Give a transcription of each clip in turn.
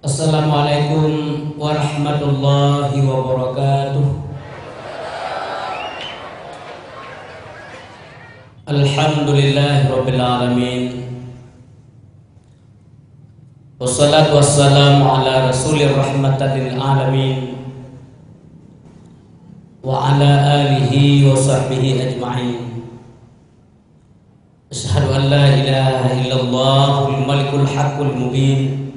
Assalamualaikum warahmatullahi wabarakatuh. Alhamdulillahi rabbil alamin. Wassalatu wassalamu ala rasulir rahmatan lil alamin wa ala alihi wa sahbihi ajma'in. Asyhadu an la ilaha illallahul malikul haqqul mubin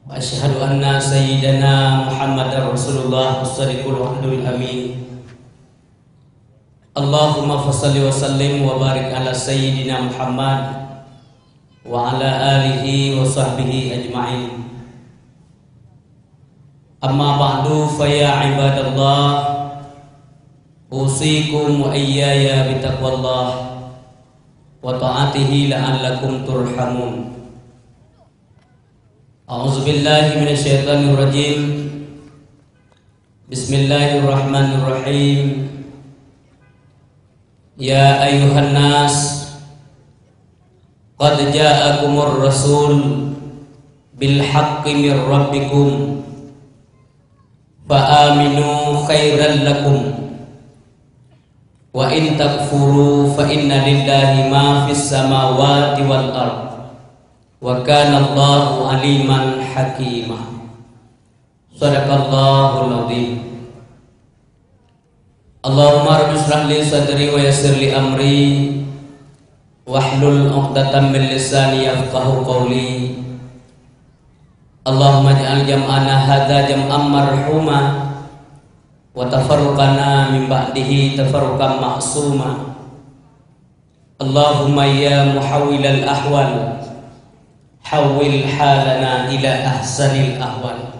wa asyhadu anna sayyidana Muhammadar Rasulullah as-sadiqul wa'dul amin. Allahumma fassalli wa sallim wa barik ala sayyidina Muhammad wa ala alihi wa sahbihi ajma'in. Amma ba'du fa ya ibadallah, usikum wa iyaya bitaqwallah wa ta'atihi la'allakum turhamun. A'udzu billahi minasyaitonir rajim. Bismillahirrahmanirrahim. Ya ayyuhan nas, qad ja'akumur rasul bil haqqi mir rabbikum fa aminu khairan lakum wa in takfuru fa inna lillahi ma fis samawati wal ard wa kana Allahu aliman hakima. Shadaqallahul azim. Allahumma rabbi shrah li sadri wa yassir li amri wahlul 'uqdatam min lisani yafqahu qawli. Allahumma ij'al jam'ana hadza jam'an marhuma wa tafarruqana min ba'dihi tafarruqan ma'suma. Allahumma ya muhawwilal ahwal hawwil halana ila ahsanil ahwal.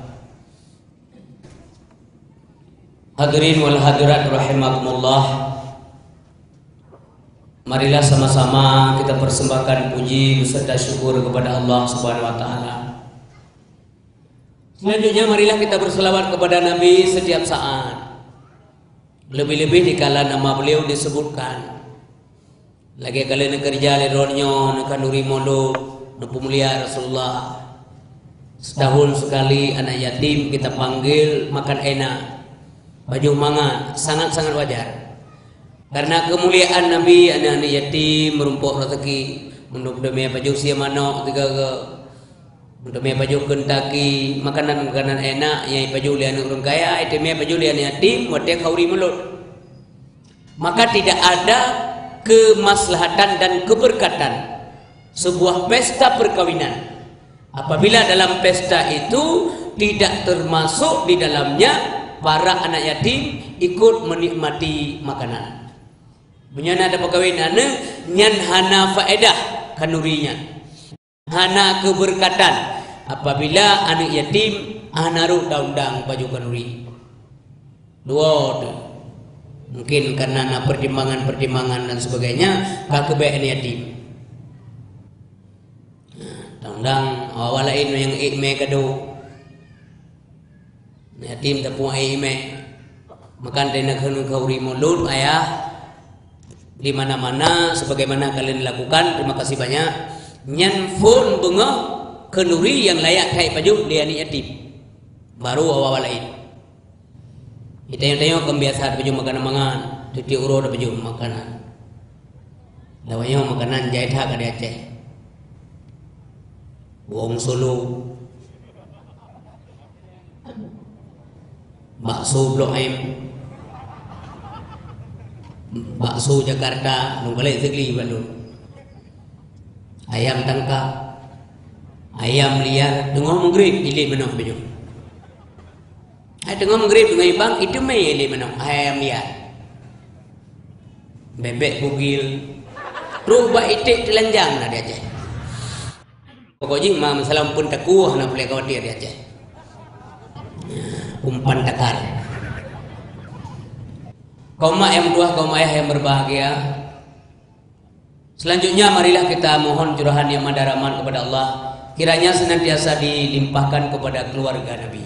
Hadirin wal hadirat rahimakumullah, marilah sama-sama kita persembahkan puji beserta syukur kepada Allah Subhanahu wa taala. Selanjutnya marilah kita berselawat kepada Nabi setiap saat. Lebih-lebih dikala nama beliau disebutkan. Lagi kalian kerja leronyo kanuri mondo nupu mulia Rasulullah. Setahun sekali anak yatim kita panggil makan enak, baju mangan, sangat-sangat wajar. Karena kemuliaan Nabi, anak-anak yatim merumpuk rezeki, menurut demi baju sia manok tiga ke demi baju kentaki, makanan-makanan enak yang baju lian orang kaya, demi baju lian yatim, wadah kauri mulut. Maka tidak ada kemaslahatan dan keberkatan sebuah pesta perkawinan apabila dalam pesta itu tidak termasuk di dalamnya para anak yatim ikut menikmati makanan. Bunyana ada perkawinan nyan hana faedah kanurinya, hana keberkatan apabila anak yatim anaruh daundang baju kanuri. Dua mungkin karena pertimbangan-pertimbangan dan sebagainya kakebaikan yatim. Daundang awalain yang ikme kado yatim tepung ikme makan dena kauri mulut ayah di mana-mana sebagaimana kalian lakukan. Terima kasih banyak. Nyan phone bunga kenuri yang layak kai baju liani yatim baru awal lain. Kita yang tengok kebiasaan baju makanan mangan titi uro ada baju makanan lawanya makanan jahit hak ada Aceh Wong Solo bakso Blok M, bakso Jakarta, nung balik segli Bandung, ayam tangkap, ayam liar, tengok menggrip, ilik menang baju. Tengok menggrip dengan ibang, itu mai ilik menang, ayam liar, bebek bugil, rubah itik telanjang lah dia Aceh. Pokoknya masalah pun takuh, nak boleh khawatir dia Aceh. Umpan takar. Kaum mak yang berdoa, kaum ayah yang berbahagia. Selanjutnya marilah kita mohon curahan yang madaraman kepada Allah, kiranya senantiasa dilimpahkan kepada keluarga Nabi.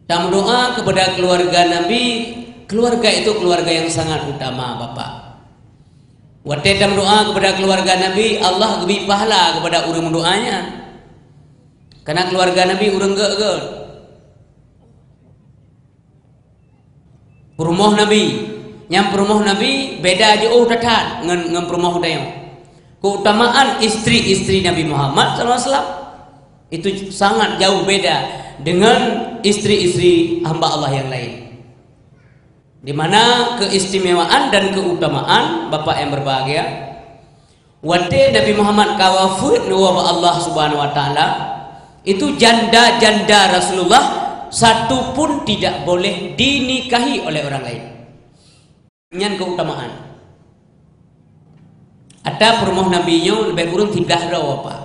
Kita berdoa kepada keluarga Nabi. Keluarga itu keluarga yang sangat utama, Bapak. Waktu kita berdoa kepada keluarga Nabi, Allah lebih pahala kepada orang doanya. Karena keluarga Nabi urang ge-ge. Perumah Nabi, yang perumah Nabi beda jauh datat dengan perumah dayo. Keutamaan istri-istri Nabi Muhammad SAW itu sangat jauh beda dengan istri-istri hamba Allah yang lain. Di mana keistimewaan dan keutamaan Bapak yang berbahagia, wate Nabi Muhammad kawafud wa Allah Subhanahu wa taala, itu janda-janda Rasulullah satu pun tidak boleh dinikahi oleh orang lain. Nyan keutamaan. Ada perumah Nabi nyo lebih kurang 3 doa apa.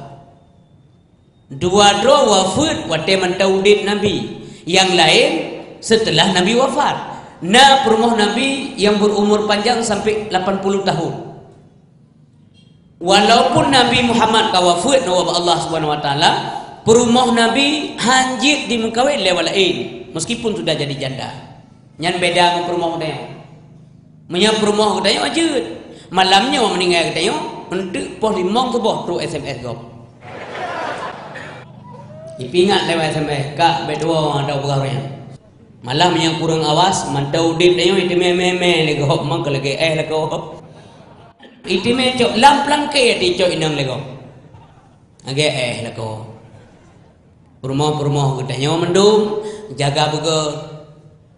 2 doa wafat wate mentaudid Nabi. Yang lain setelah Nabi wafat. Nah perumah Nabi yang berumur panjang sampai 80 tahun. Walaupun Nabi Muhammad kawafat wa Allah Subhanahu wa taala, perumah Nabi hanjit di mengkawin lewalain meskipun sudah jadi janda. Nyan beda dengan perumah dia. Menyang perumah dia wajib. Malamnya orang meninggal kita untuk pos 5 subuh tu SMS gop. Ipingat lewat SMS kak berdua ada berapa. Malam yang kurang awas mantau dip dia itu meme lego mang lagi lego. Itu me cok lamplang ke di cok inang lego. Age lego. Rumah-rumah kita mendung jaga betul.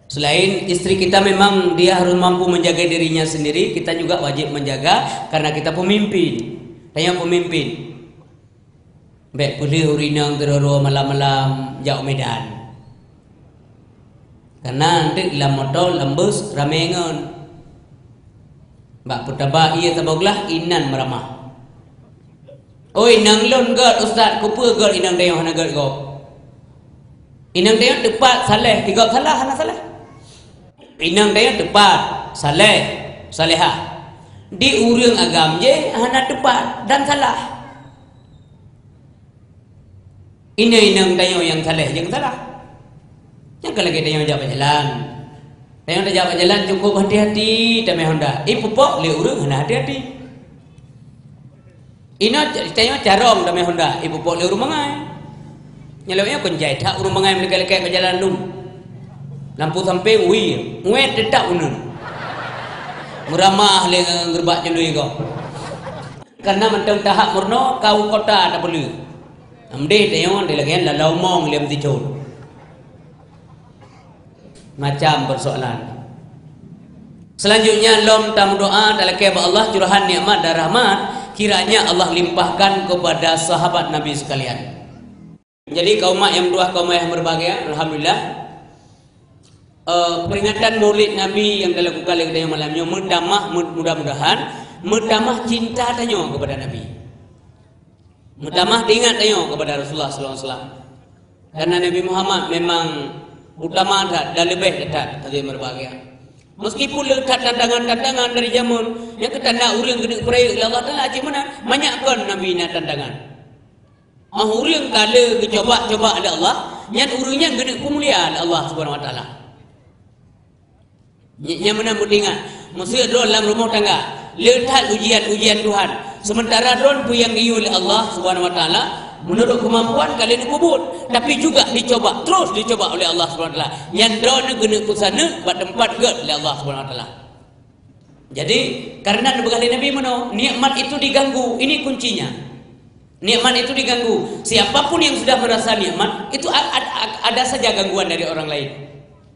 Selain istri kita memang dia harus mampu menjaga dirinya sendiri, kita juga wajib menjaga karena kita pemimpin. Tanya pemimpin. Baik boleh urinang teroro malam-malam jauh Medan. Karena nanti dalam motor lembus ramengan. Mbak putaba iya taboglah inan meramah. Oi nang lon god ustaz kupu god inang dayo hana god go. Inang dayo tepat saleh, tiga salah hana salah. Inang dia tepat, salehah. Di urang agam je hana tepat dan salah. Ini inang dia yang saleh, yang salah. Yang kalau kita yang jalan jalan, yang jalan jalan cukup hati-hati, tak mahu dah. Ibu pok le urang hana hati-hati. Ina tanya carong tak mahu dah. Ibu pok le urang mangai. Nyalawnya kunjai tak urang mangai melek-lek ke jalan dum. Lampu sampai uwe dedak unun. Meramah le ngerbak jelui kau. Karena mentang tahap murno kau kota tak perlu. Amde tengok dia lagi lalau mong lem tidur. Macam persoalan. Selanjutnya lom tamu doa dalam kepada Allah curahan nikmat dan rahmat kiranya Allah limpahkan kepada sahabat Nabi sekalian. Jadi kaum yang dua kaum yang berbahagia, alhamdulillah. Peringatan Maulid Nabi yang dilakukan oleh kita malamnya mendamah mudah-mudahan mendamah cinta tanya kepada Nabi, mendamah ingat tanya kepada Rasulullah SAW. Karena Nabi Muhammad memang utama dan lebih dekat tadi berbahagia. Meskipun lekat tantangan-tantangan dari zaman yang ketanda urang gede peraya Allah Taala aja mana banyakkan Nabi na tantangan. Urang kala coba ada Allah, yang urangnya gede kemuliaan Allah Subhanahu wa taala. Yang mana mendingan maksud don dalam rumah tangga letak ujian Tuhan sementara don tu yang diu oleh Allah Subhanahu wa taala menurut kemampuan kalian dikubur tapi juga terus dicoba oleh Allah Subhanahu wa taala yang don guna kusana buat tempat ged oleh Allah Subhanahu wa taala. Jadi karena berkali Nabi mana nikmat itu diganggu, ini kuncinya. Nikmat itu diganggu. Siapapun yang sudah merasa nikmat itu ada saja gangguan dari orang lain.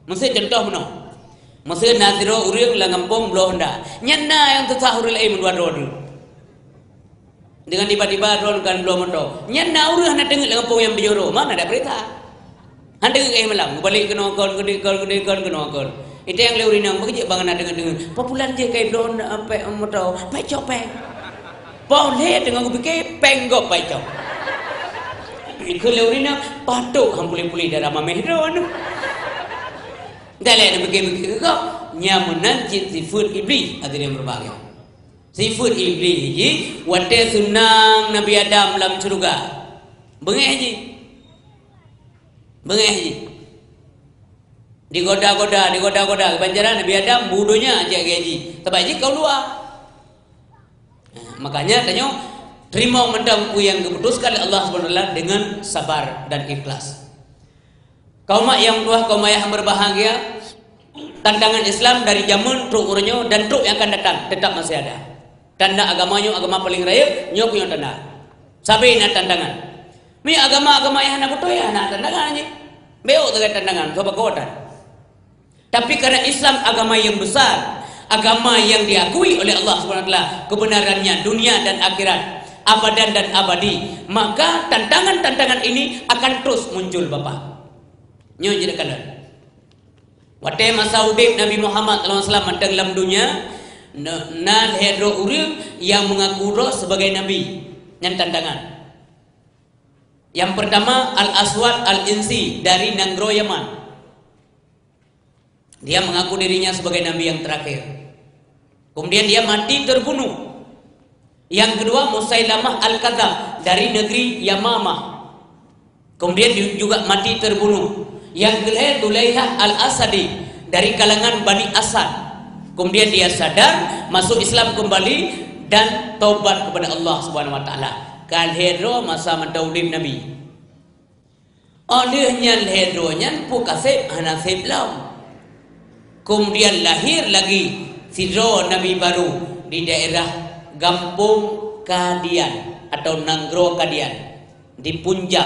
Maksud contoh mana? Maksud naziro urang la ngampung bloh nda. Nyana yang tetahuril ai mendua rodu. Dengan tiba-tiba ron kan bloh moto. Nyana urang na dengar ngampung yang bijoro. Mana ada berita? Hande ai malam balik ke nokon gede ke nokon. Itu yang leurinang begitu bangan dengan popular je kai bloh apa moto. Pai copeng. Boleh dengan aku fikir penggok pai cop. Ikut leurinang patuk hampuli-puli darah mamehron. Dalam begitu kau nyamunan sifat iblis ada yang berbahagia. Sifat iblis ini wate sunang Nabi Adam dalam surga. Bengeh ji. Digoda-goda kebanjaran Nabi Adam budonya aja gaji. Tapi kau luar. Makanya tanya Terima mendamku yang diputuskan oleh Allah SWT dengan sabar dan ikhlas. Kaum yang tua, kaum yang berbahagia, tantangan Islam dari zaman truk urunyo dan truk yang akan datang tetap masih ada. Tanda agamanya agama paling raya, nyo punya tanda. Sabi na tantangan. Mi agama-agama yang nak betul ya nak tantangan aja. Beo dengan tantangan, coba kodan. Tapi karena Islam agama yang besar, agama yang diakui oleh Allah SWT, kebenarannya dunia dan akhirat, abadan dan abadi, maka tantangan-tantangan ini akan terus muncul Bapak. Nyo jadi kalian. Wate masa udip Nabi Muhammad SAW dalam dunia, nan hedro uril yang mengaku roh sebagai Nabi. Yang tantangan. Yang pertama Al-Aswad Al-Insi dari Nanggro Yaman. Dia mengaku dirinya sebagai Nabi yang terakhir. Kemudian dia mati terbunuh. Yang kedua Musailamah Al-Kadzab dari negeri Yamamah. Kemudian dia juga mati terbunuh. Yang kedua Dulaihah Al-Asadi dari kalangan Bani Asad. Kemudian dia sadar, masuk Islam kembali dan taubat kepada Allah Subhanahu wa taala. Kal hedro masa mentaudin Nabi. Olehnya hedronya pu kasih hanasib lam. Kemudian lahir lagi sidro Nabi baru di daerah Gampung Kadian atau Nanggro Kadian di Punjab,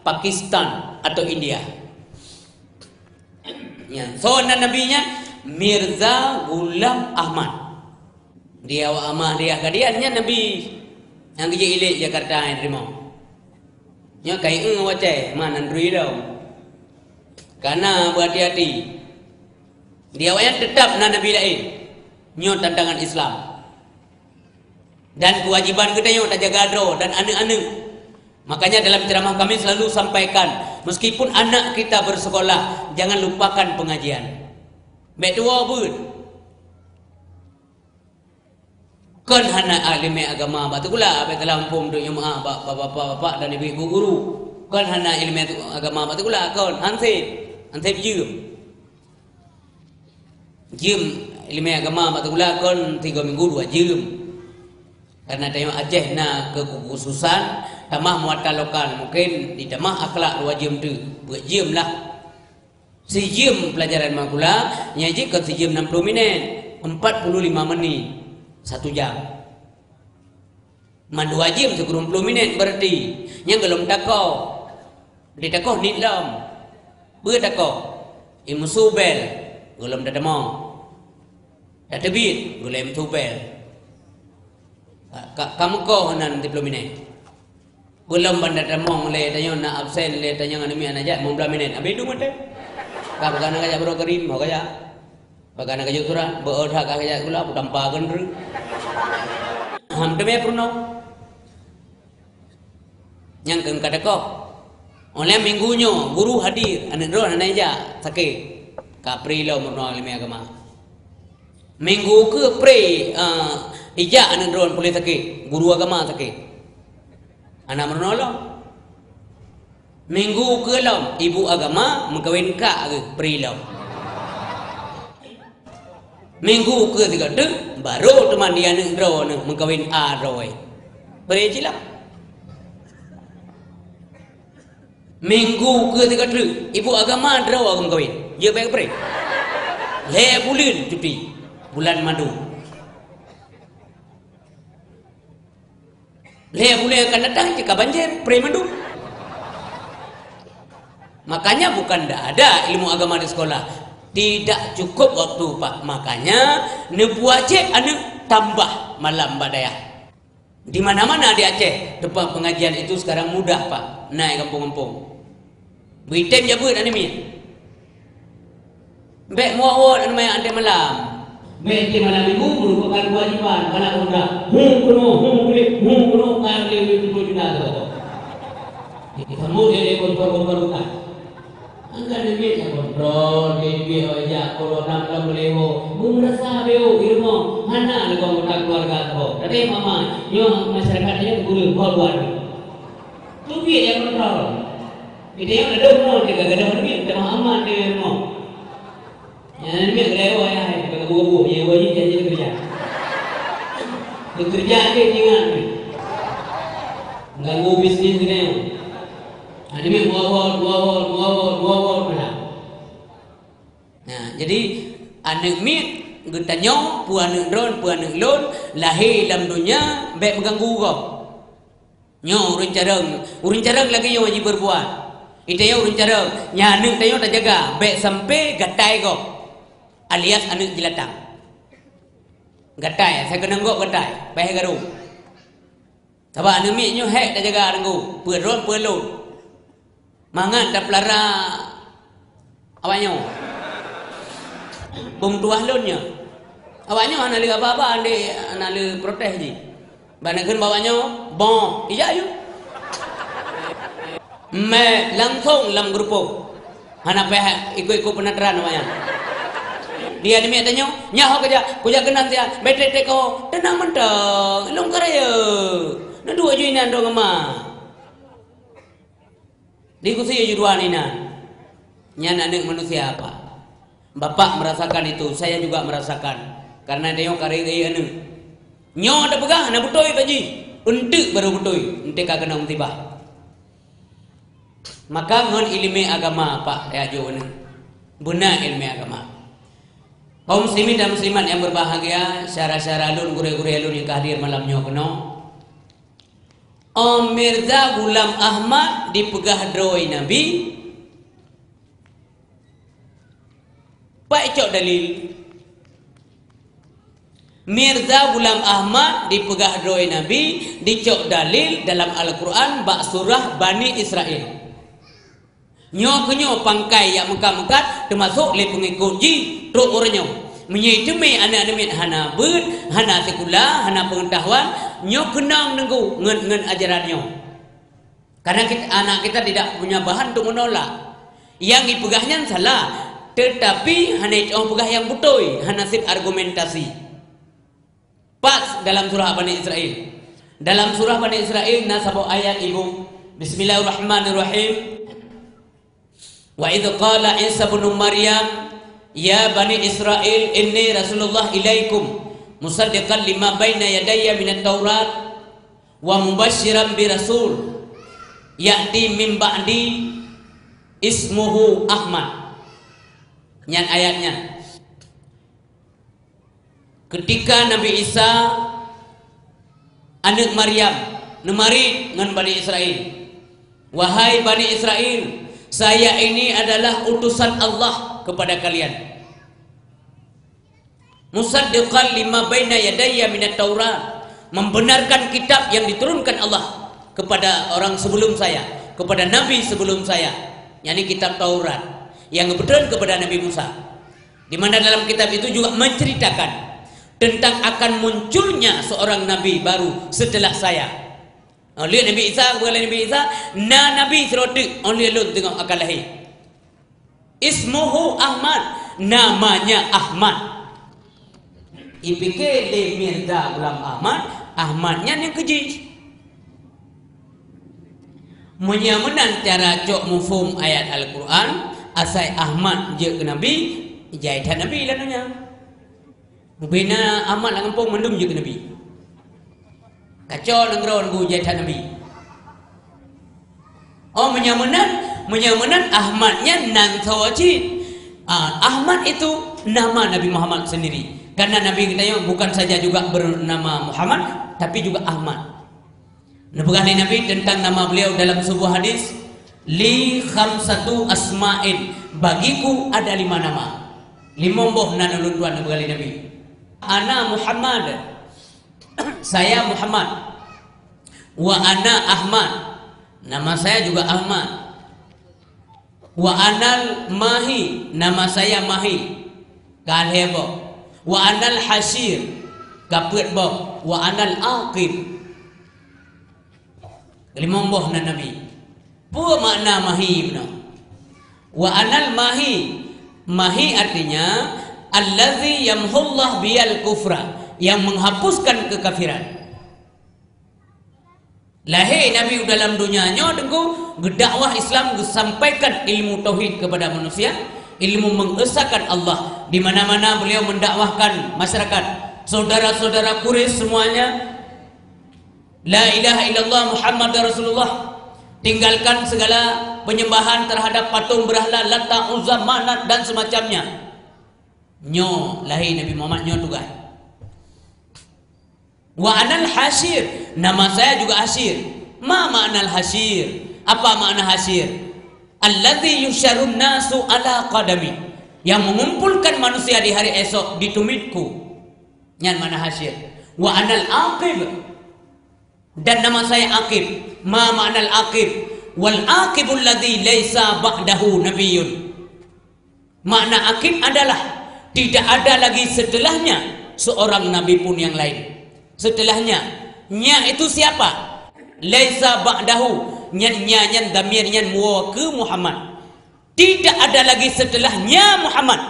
Pakistan atau India. Ya, so nabinya Mirza Ghulam Ahmad. Dia amah dia kadiannya Nabi yang kerja ilik Jakarta yang terima. Nya kai wacai mana ndui dah. Karena berhati-hati. Dia yang tetap na Nabi lain. Nyo tantangan Islam. Dan kewajiban kita nyo tak jaga dro dan anak-anak. Makanya dalam ceramah kami selalu sampaikan, meskipun anak kita bersekolah, jangan lupakan pengajian. Baik dua pun. Kan hana alim agama batu kula apa telampung tu jemaah bapak-bapak dan ibu guru. Kan hana ilmu agama batu kula kan hansip jam ilmu agama batu kula kan 3 minggu 2 jam. Karena tanya Aceh na kekhususan tamah muatan lokal mungkin di tamah akhlak 2 jam tu buat jam lah. Si jam pelajaran makula nyaji kan si jam 60 minit 45 menit 1 jam. Man 2 jam 10 minit berarti yang belum takau. Di takau ni lam. Ber takau. Ilmu subel belum dah demong. Dah terbit belum subel. Kamu kau nan 30 minit. Belum bandar demong le tanya nak absen le tanya ngani mi anajak 15 minit. Abi du mate. Ka bagana kajak bro kerim mau kajak. Bagana kajak turan beodha kajak gula tampakan ru. Ham demi pruno. Yang keng kadako. Oleh minggunya guru hadir anak ro anaja sakit. Kapri lo murno ilmu agama. Minggu ke pre ija anak ro boleh sakit. Guru agama sakit. Anak murno lo. Minggu ke lo ibu agama mengkawin ka ke pre lo. Minggu ke 3 baru teman dia nak draw nak mengkawin A draw. Beri lah. Minggu ke 3 ibu agama draw aku mengkawin. Dia baik beri. Le bulan cuti. Bulan madu. Le bulan akan datang jika banjir pre madu. Makanya bukan tak ada ilmu agama di sekolah. Tidak cukup waktu Pak. Makanya nebu Aceh anu tambah malam badaya. Di mana-mana di Aceh tempat pengajian itu sekarang mudah Pak. Naik kampung-kampung. Bitem jabut anu mi. Bek muawat anu mai ande malam. Bek di malam minggu merupakan kewajiban kalau udah kuno kali itu juga tu. Kamu dia kontrol angkat dia yang kontrol dia aja kalau nak beliau merasa beliau ilmu mana lekong keluarga tu. Tapi mama, yo masyarakat dia guru keluar. Tu dia yang kontrol. Dia yang ada kontrol dia kadang-kadang dia tak aman dia ilmu. Yang dia beliau ya, buku yang wajib jadi kerja. Kerja dia jangan. ganggu bisnis ni. Ada mi wawol. Nah, jadi anak mi getanyo puan drone puan lon lahir dalam dunia baik mengganggu kau. Nyo urun carang lagi yang wajib berbuat. Itu yang urun carang. Nyanek tayo tak jaga baik sampai gatai kau. Alias anak jelatang. Gatai, saya kena ngok gatai, baik garu. Sebab anak mi nyo hek tak jaga nenggu, puan lon. Mangan tak pelara awaknya. Bung tuah lonnya. Awaknya anak le apa-apa anak le protes je. Banakan bawanya bom. Iya you. Me langsung dalam grupo. Anak peh ikut penataran awaknya. Dia ni mek tanya, "Nyah kerja, kuja kenang dia, betek ko, tenang mentang, long karaya." Nak dua ju inan dong ama. Di kusi ju dua inan. Nya anak manusia apa? Bapak merasakan itu, saya juga merasakan. Karena dia yang karya anu. Nyo ada pegang, nak butoi paji. Untuk baru butoi, ente kagak nak tiba. Maka ngon ilmu agama Pak ya jo anu. Benar ilmu agama. Kaum muslimin dan muslimat yang berbahagia, syara-syara alun gure-gure alun yang hadir malam nyo keno. Om Mirza Ghulam Ahmad dipegah droi Nabi. Pak cok dalil. Mirza Ghulam Ahmad dipegah droi Nabi, dicok dalil dalam Al-Quran bak surah Bani Israel. Nyo pangkai yang mengkat-mengkat termasuk le pengikut ji truk orangnya. Menyitemi anak-anak hana ber, hana sekolah, hana pengetahuan, nyo kenang nenggu ngen ajarannya. Karena anak kita tidak punya bahan untuk menolak. Yang dipegahnya salah, tetapi hanya pegah yang betul, hanya sip argumentasi. Pas dalam surah Bani Israel. Dalam surah Bani Israel nasabau ayat ibu. Bismillahirrahmanirrahim. Wa idh qala Isa bin Maryam ya Bani Israel inni Rasulullah ilaikum musaddiqan lima baina yadayya minat Taurat wa mubasysyiran bi rasul ya'ti min ba'di ismuhu Ahmad. Nyan ayatnya. Ketika Nabi Isa anak Maryam nemari dengan Bani Israel. Wahai Bani Israel, saya ini adalah utusan Allah kepada kalian. Musaddiqan lima baina yadayya minat Taurat, membenarkan kitab yang diturunkan Allah kepada orang sebelum saya, kepada nabi sebelum saya, yakni kitab Taurat yang kebetulan kepada Nabi Musa. Di mana dalam kitab itu juga menceritakan tentang akan munculnya seorang nabi baru setelah saya. Lihat Nabi Isa, bukan Nabi Isa, nabi serotik, lihat tengok akan lahir. Ismuhu Ahmad, namanya Ahmad. Ipikir le Mirza Ghulam Ahmad, Ahmadnya yang keji. Menyamanan cara cok mufum ayat Al-Quran, asai Ahmad je ke Nabi, jaitan Nabi lalunya. Bina Ahmad lang kampung mendum je ke Nabi. Kacau negara nunggu jaitan Nabi. Oh menyamanan Ahmadnya nan sawajid. Ahmad itu nama Nabi Muhammad sendiri. Karena Nabi kita yang bukan saja juga bernama Muhammad, tapi juga Ahmad. Nabi Nabi tentang nama beliau dalam sebuah hadis, li khamsatu asma'in, bagiku ada 5 nama. 5 boh nanulun tuan Nabi. Ana Muhammad, saya Muhammad. Wa ana Ahmad, nama saya juga Ahmad. Wa anal Mahi, nama saya Mahi. Kalhebo. Wa anal Hasir, kaput boh. Wa anal Aqib. 5 boh na Nabi. Apa makna Mahi benar? Wa anal Mahi. Mahi artinya allazi yamhullah biyal kufra, yang menghapuskan kekafiran. Lahir Nabi dalam dunianya tengku gedakwah Islam, sampaikan ilmu tauhid kepada manusia, ilmu mengesahkan Allah. Di mana-mana beliau mendakwahkan masyarakat, saudara-saudara Quraisy semuanya La ilaha illallah Muhammad Rasulullah. Tinggalkan segala penyembahan terhadap patung berhala, Lata, Uzza, Manat dan semacamnya. Nyo lahir Nabi Muhammad nyo tugas. Wa anal hasyir, nama saya juga hasyir. Ma ma'nal hasyir? Apa makna hasyir? Alladzi yusyarun nasu ala qadami, yang mengumpulkan manusia di hari esok di tumitku. Yang mana hasyir. Wa anal aqib, dan nama saya Aqib. Ma ma'nal aqib? Wal aqibul ladzi laisa ba'dahu nabiyyun. Makna aqib adalah tidak ada lagi setelahnya seorang nabi pun yang lain. Setelahnya, nya itu siapa? Laisa ba'dahu, nyan damir nyan muwa ke Muhammad. Tidak ada lagi setelahnya Muhammad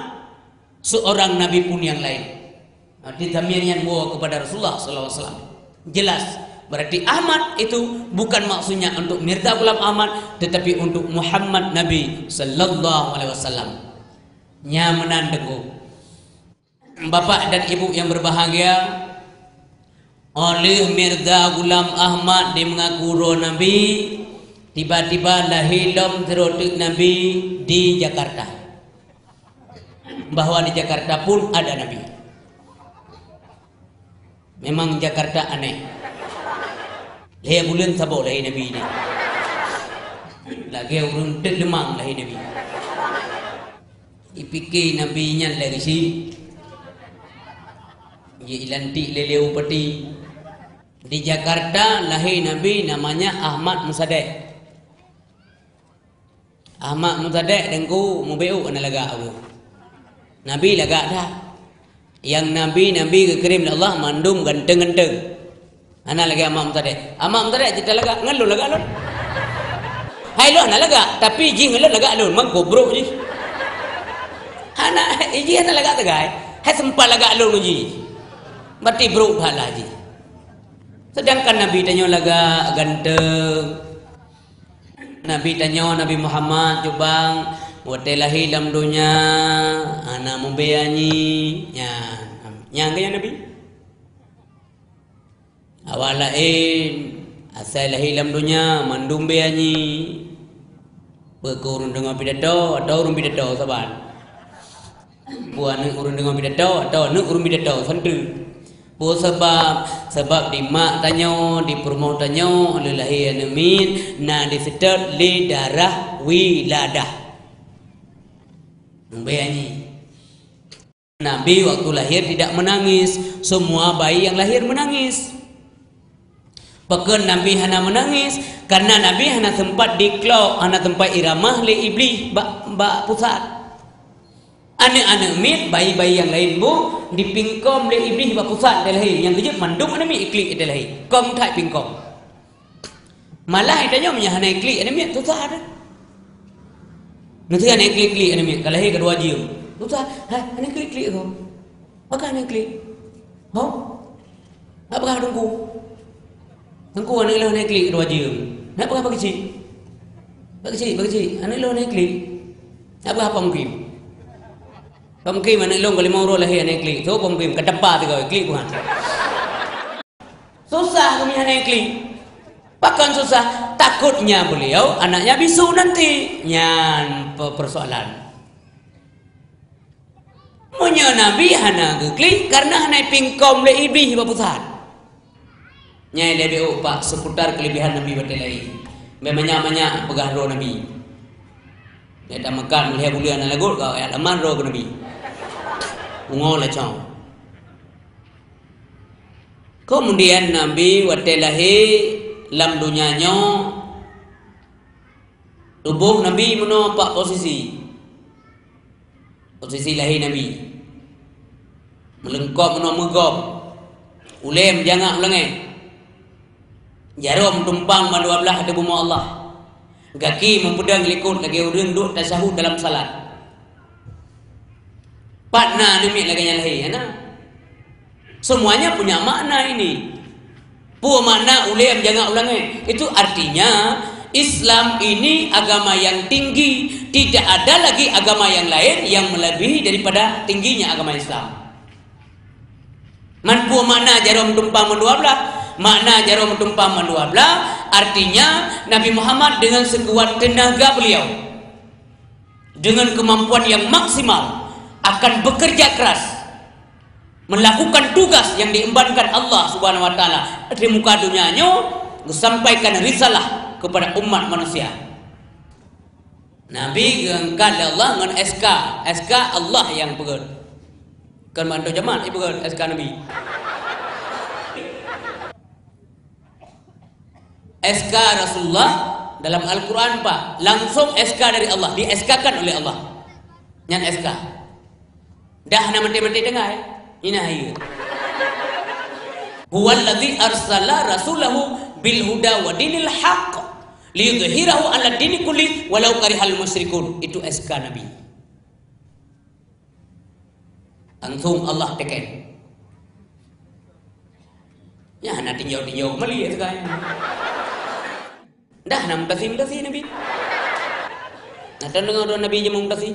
seorang nabi pun yang lain. Arti damir nyan muwa kepada Rasulullah sallallahu alaihi wasallam. Jelas. Berarti Ahmad itu bukan maksudnya untuk Mirza Ghulam Ahmad, tetapi untuk Muhammad Nabi sallallahu alaihi wasallam. Nya menandengu. Bapak dan Ibu yang berbahagia, oleh Mirza Ghulam Ahmad dia mengaku roh Nabi, tiba-tiba lahir dalam terotik Nabi di Jakarta. Bahwa di Jakarta pun ada Nabi. Memang Jakarta aneh. Lahir bulan sabok lahir Nabi ni. Lagi orang Demang lahir Nabi. Dipikir Nabi nya lagi si. Ye ilantik leleu peti. Di Jakarta lahir Nabi namanya Ahmad Musaddiq. Ahmad Musaddiq dengku mubeu ana laga aku. Nabi laga dah. Yang Nabi kekirim Allah mandum ganteng-ganteng. Ana lagi Ahmad Musaddiq. Ahmad Musaddiq cerita laga ngalun laga alun. Hai lu ana laga tapi ji ngalun laga alun mang gobrok ji. Ana ji ana laga tegai. Hai sempat laga alun ji. Berarti bro bhala ji. Sedangkan Nabi tanya laga ganteng. Nabi tanya Nabi Muhammad cubang wote lahir dalam dunia ana membeanyi nya. Yang kaya Nabi awalain asal lahir dalam dunia mandum beanyi berkurun dengan pidato atau urun pidato saban buan urun dengan pidato atau nak urun pidato santu bu sebab di mak tanyo di permoh tanyo oleh lahir amin na di setel li darah wiladah beanyi. Nabi waktu lahir tidak menangis, semua bayi yang lahir menangis. Pekan Nabi hana menangis karena Nabi hana tempat diklok, hana tempat iramah le iblis bak pusat. Anak-anak mit bayi-bayi yang lain bu dipingkom le iblis bak pusat dah lahir. Yang kejut mandum ana mit iklik dah lahir. Kom tak pingkom. Malah itanya punya hana iklik ana mit tu tak ada. Nanti hana iklik ana mit kalau lahir kedua jium. Tu tak, ana iklik tu. Maka ana iklik. Ho? Apa kah tunggu? Engkau anak lo naik klik dua jam. Nak berapa kecil? Bagi anak lo naik klik. Nak berapa mungkin? Mungkin anak lo kalau mau roh lahir naik klik. So mungkin ke tempat tu kau klik bukan? Susah kami naik klik. Bahkan susah. Takutnya beliau anaknya bisu nanti. Nyan persoalan. Munya Nabi hana ke klik karena hana pingkom le iblis bapusat. Nyai lebih pak seputar kelebihan Nabi bertelai. Memangnya pegah roh Nabi. Dia dah makan melihat bulan lagut kau ya laman roh ke Nabi. Ungol lecong. Kemudian Nabi bertelai lam dunianya. Tubuh Nabi meno pak posisi. Posisi lahir Nabi. Melengkap meno megop. Ulem jangan ulangi. Jarum tumpang ma-12 ada buma Allah. Kaki mempedang likut lagi urang duduk tasyahud dalam salat. Patna demi lagi yang lahir ya. Semuanya punya makna ini. Pu makna ulem jangan ulangi. Itu artinya Islam ini agama yang tinggi. Tidak ada lagi agama yang lain yang melebihi daripada tingginya agama Islam. Man pu makna jarum tumpang ma-12 makna jarum tumpang dua belah, artinya Nabi Muhammad dengan sekuat tenaga beliau, dengan kemampuan yang maksimal, akan bekerja keras melakukan tugas yang diembankan Allah Subhanahu wa taala di muka dunianya, sampaikan risalah kepada umat manusia. Nabi diangkat Allah dengan SK Allah yang pegang. Kan bantu jemaat ibu kan SK Nabi. SK Rasulullah dalam Al-Quran Pak, langsung SK dari Allah, di SK-kan oleh Allah. Yang SK. Dah nama mati dengar ya? Ini air. Huwallazi arsala rasulahu bil huda wa dinil haqq liyudhhirahu 'ala dini kulli walau karihal musyrikun. Itu SK Nabi. Langsung Allah teken. Ya nak tinjau kembali ya sekarang. Dah nak mutasi Nabi. Nak dengar Nabi je mutasi.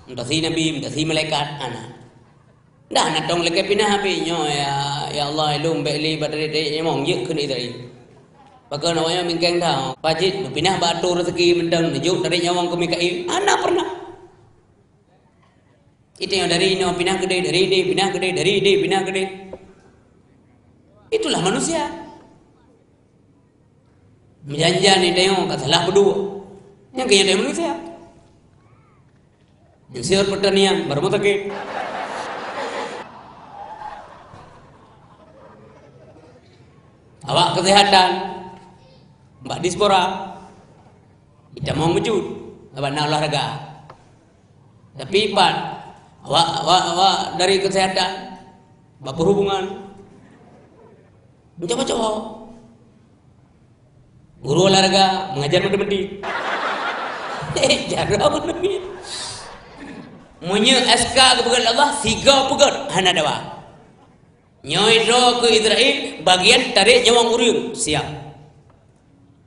Mutasi Nabi, mutasi malaikat anak. Dah nak tong lekai pindah habis nyo ya Allah ilum beli badari nyamong ye kena tadi. Baka nawanya mingkeng dah. Pajit pindah batu rezeki mendang njuk dari nyamong ke Mikail. Anak pernah. Itu yang dari ini pindah gede, dari ini pindah gede, dari ini pindah gede. Itulah manusia. Menjanjian ni tengok kat salah berdua. Yang kaya dia manusia. Yang siar pertanian baru sakit. Awak kesehatan, mbak dispora, kita mau mejut, awak nak olahraga. Tapi Pak, awak dari kesehatan, mbak berhubungan, mencoba-coba. Guru olahraga, mengajar mati-mati. Jarang Nabi. Munya SK kepegang Allah, siga pegang, hana dawa. Nyoi ro ke Israel bagian tarik nyawang urang siap.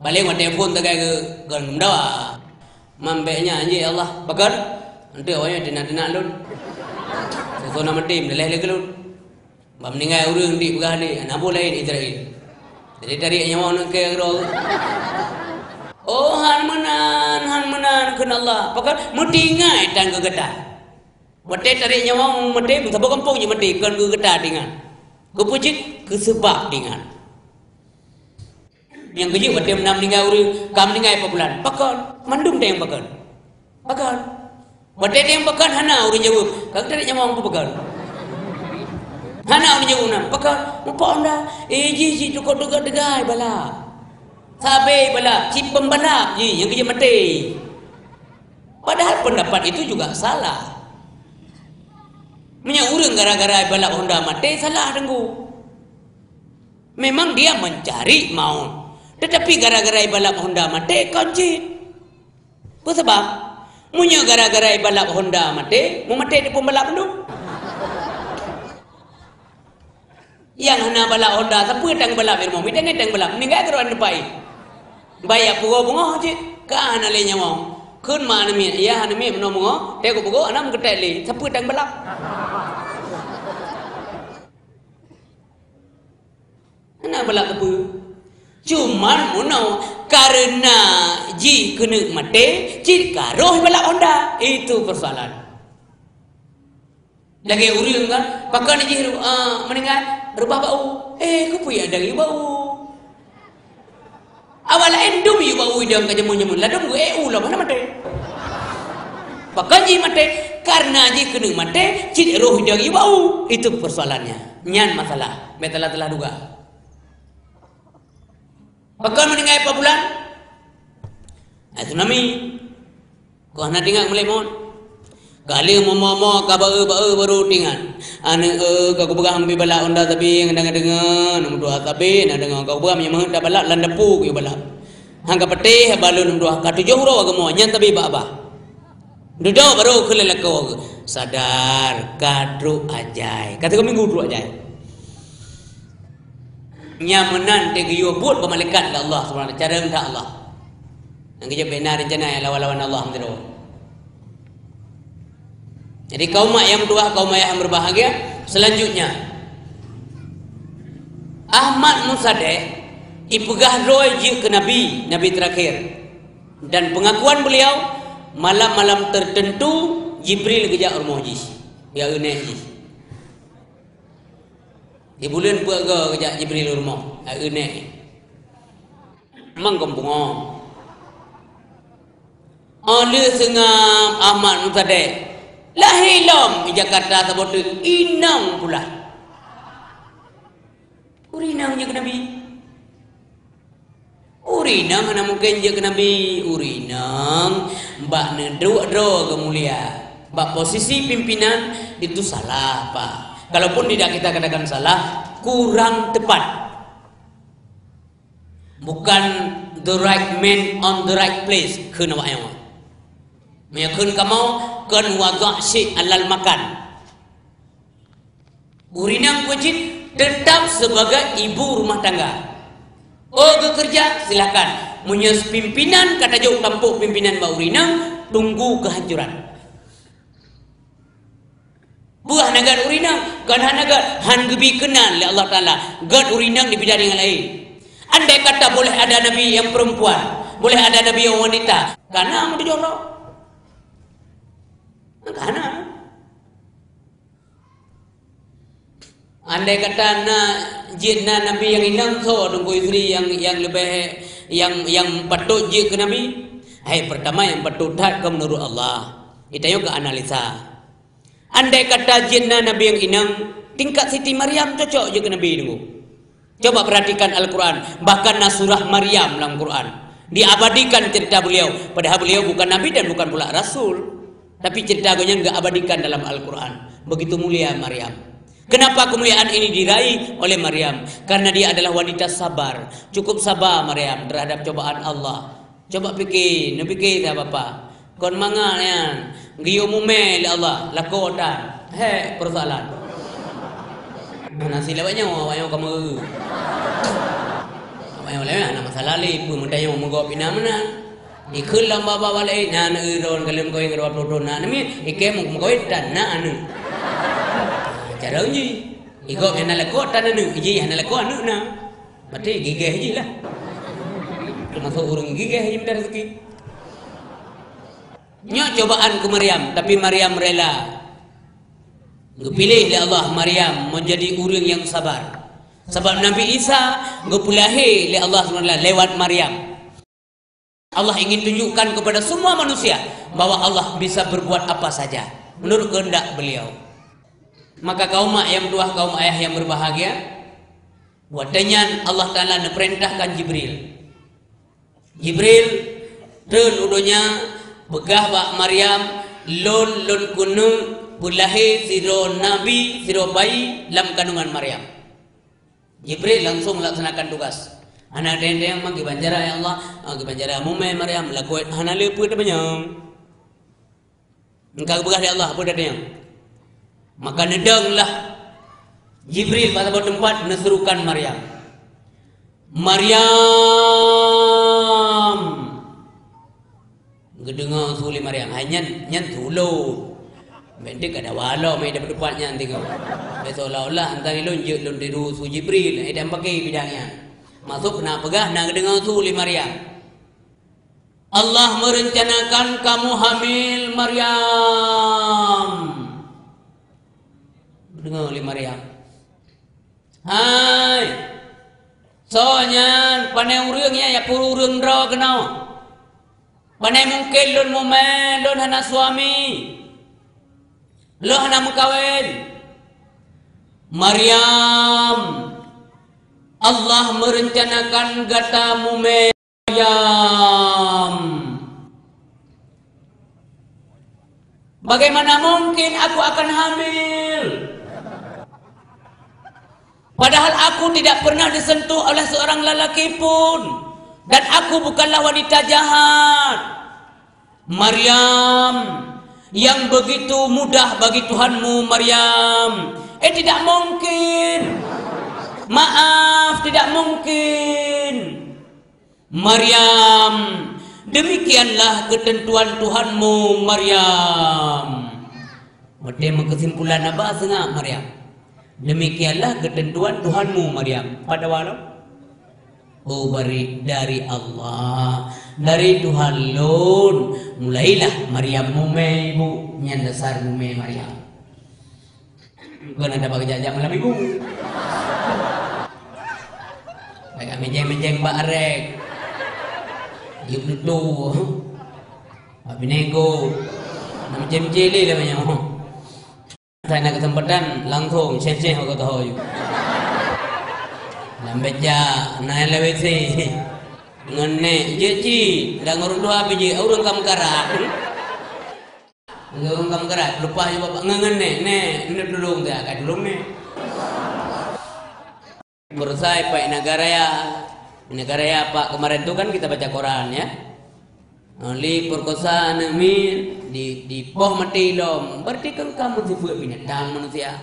Balik wa telefon tagai ke dawa. Mambeknya anji Allah pegang. Nanti awaknya tenak-tenak lun. Sona mati meleleh lagi lun. Bam ningai urang di begah ni, nabu lain Israel. Jadi tarik nyawang ke ro. Oh han menan kena Allah. Pegang mati ngai tang ke getah. Mati tarik nyawang mati sabab kampung je mati kan ke getah dengan. Kepujik kesebab dengan yang kerja batem nam ningai uri kam ningai apa bulan pakan mandum dia yang pakan batem dia yang pakan hana uri jawab kag tarik nyamang apa pakan hana uri jawab nam pakan mupa onda ji tukar degai bala sabe bala cip pembalap ji yang kerja mati. Padahal pendapat itu juga salah. Punya urang gara-gara balap Honda mati salah dengku. Memang dia mencari maut, tetapi gara-gara balap Honda mati kancit. Apa sebab? Punya gara-gara balap Honda mati, mau mati di pembalap tu. Yang hana balap Honda, siapa yang balap irmo? Kita ngetang balap, meninggal keruan depai. Bayar bunga je, kan alenya mau. Kun mana mi, ya hana mi menomong, teko bugo, anak mengketek li, siapa yang balap? Anak balap apa? Cuman munau karena ji kena mati, ji karoh balap Honda. Itu persoalan. Lagi urang kan, pakai ji meninggal rubah bau. Kupuy ada bau. Awal endum yu bau idam kajamun-jamun. Ladum gue ulah mana mati. Pakai ji mati karena ji kena mati, ji roh idam yu bau. Itu persoalannya. Nyan masalah. Metalah telah duga. Pakai meninggal apa bulan? Tsunami. Kau nak tinggal mulai mon. Kali mau kabar baru tinggal. Ane kau pegang ambil balak Honda tapi dengan nombor dua tapi dengan kau pegang yang dah balak landapu kau balak. Hangga petih balun nombor dua. Katujuh huruf agama nyan tapi apa? Duduk baru kelelak kau sadar kadru ajai. Kata kau minggu dulu ajai. Nyamanan tegiyo buat pemalikan Allah Subhanahu cara minta Allah. Yang kita benar rencana yang lawan-lawan Allah alhamdulillah. Jadi kaum yang dua, kaum yang berbahagia selanjutnya Ahmad Musadeh ipegah roy je ke Nabi terakhir. Dan pengakuan beliau, malam-malam tertentu Jibril kejak rumah jis. Ya unek jis. Di bulan puaga kejak Jibril rumah. Ya unek. Memang kampung. Oleh sengam Ahmad Musadeh lahilam di Jakarta sebut inang pula. Urinang je ke Nabi. Urinang mana mungkin je ke Nabi. Urinang mbak neduk-duk kemulia. Mbak posisi pimpinan itu salah Pak. Kalaupun tidak kita katakan salah, kurang tepat. Bukan the right man on the right place. Kena awak yang Mayakun kamu kan wada' syai' alal makan. Urinang wajib tetap sebagai ibu rumah tangga. Oh bekerja silakan. Munyas pimpinan kata jauh tampuk pimpinan Mbak Urinang, tunggu kehancuran. Buah nagar Urinang, kan nagar han gebi kenal oleh Allah Taala. Gad Urinang di bidang yang lain. Andai kata boleh ada nabi yang perempuan, boleh ada nabi yang wanita, karena mau dijorok. Karena andai kata jina nabi yang inang so nunggu isteri yang lebih yang patut je ke nabi. Pertama yang patut ke menurut Allah. Kita yuk ke analisa. Andai kata jina nabi yang inang tingkat Siti Maryam cocok je ke nabi nunggu. Coba perhatikan Al-Quran, bahkan surah Maryam dalam Quran diabadikan cerita beliau, padahal beliau bukan nabi dan bukan pula rasul. Tapi ceritanya enggak abadikan dalam Al-Quran. Begitu mulia Maryam. Kenapa kemuliaan ini diraih oleh Maryam? Karena dia adalah wanita sabar. Cukup sabar Maryam terhadap cobaan Allah. Coba fikir, nak fikir tak apa-apa. Kon manga yan, giyo mumel Allah, lakotan. Persoalan. Mana silapnya awak kamu. Awak yang lain nak masalah le, pun mendaya menggo pina mana. Ikul lamba bawa lagi, na iron kalau kau yang rawat rodo na, ni ikem kau dan na anu. Cara ni, ikut yang nak lekot tan anu, iji yang nak lekot anu na, mati gigih je lah. Termasuk urung gigih je minta rezeki. Nyok cobaan ke Maryam, tapi Maryam rela. Pilih oleh Allah Maryam menjadi orang yang sabar. Sebab Nabi Isa ngepulahi oleh Allah SWT lewat Maryam. Allah ingin tunjukkan kepada semua manusia bahwa Allah bisa berbuat apa saja menurut kehendak beliau. Maka kaum mak yang dua, kaum ayah yang berbahagia, wadanya Allah Ta'ala perintahkan Jibril. Jibril dan udonya begah Pak Maryam lon kunu bulahi siro nabi siro bayi dalam kandungan Maryam. Jibril langsung melaksanakan tugas. Anak dendeng magi banjara ya Allah, magi banjara mume Maryam lakuat hana lepu de banyang. Engkau begah ya Allah apa dadang. Maka nedanglah Jibril pada tempat menerukan Maryam. Maryam. Gedengar suli Maryam, hanya nyan tulo. Mendek ada walau mai dapat tempatnya nanti kau. Seolah-olah antara lonjek lon tiru su Jibril, dan pakai bidangnya. Masuk nak pegah nak dengar tu li Maryam. Allah merencanakan kamu hamil Maryam. Dengar li Maryam. Hai. Soalnya pandai urangnya ya puru urang dra kenau. Pandai mungkin lun momen lun hana suami. Lun hana mukawin. Maryam. Allah merencanakan gatamu Maryam. Bagaimana mungkin aku akan hamil? Padahal aku tidak pernah disentuh oleh seorang lelaki pun. Dan aku bukanlah wanita jahat. Maryam, yang begitu mudah bagi Tuhanmu Maryam. Tidak mungkin. Maaf, tidak mungkin. Maryam, demikianlah ketentuan Tuhanmu Maryam. Mesti kesimpulan apa sengah Maryam? Demikianlah ketentuan Tuhanmu Maryam. Pada walau oh dari Allah, dari Tuhan lun mulailah Maryam mume ibu nyan dasar mume Maryam. Kau nak dapat kerja malam ibu. Agak menjeng-menjeng barek. Yuk tu. Abi nego. Nama jeli namanya. Saya nak kesempatan langsung sen-sen aku tahu you. Lambatnya naik lewat sih. Ngene jeji dah ngurung dua biji orang kam karat. Ngurung kam karat lupa you bapak ngene ne dulung dah kat dulung ne. Berusaha Pak negara ya Pak kemarin tu kan kita baca Quran ya. Li perkosaan min di poh mati lom berarti kan kamu sifat binatang manusia.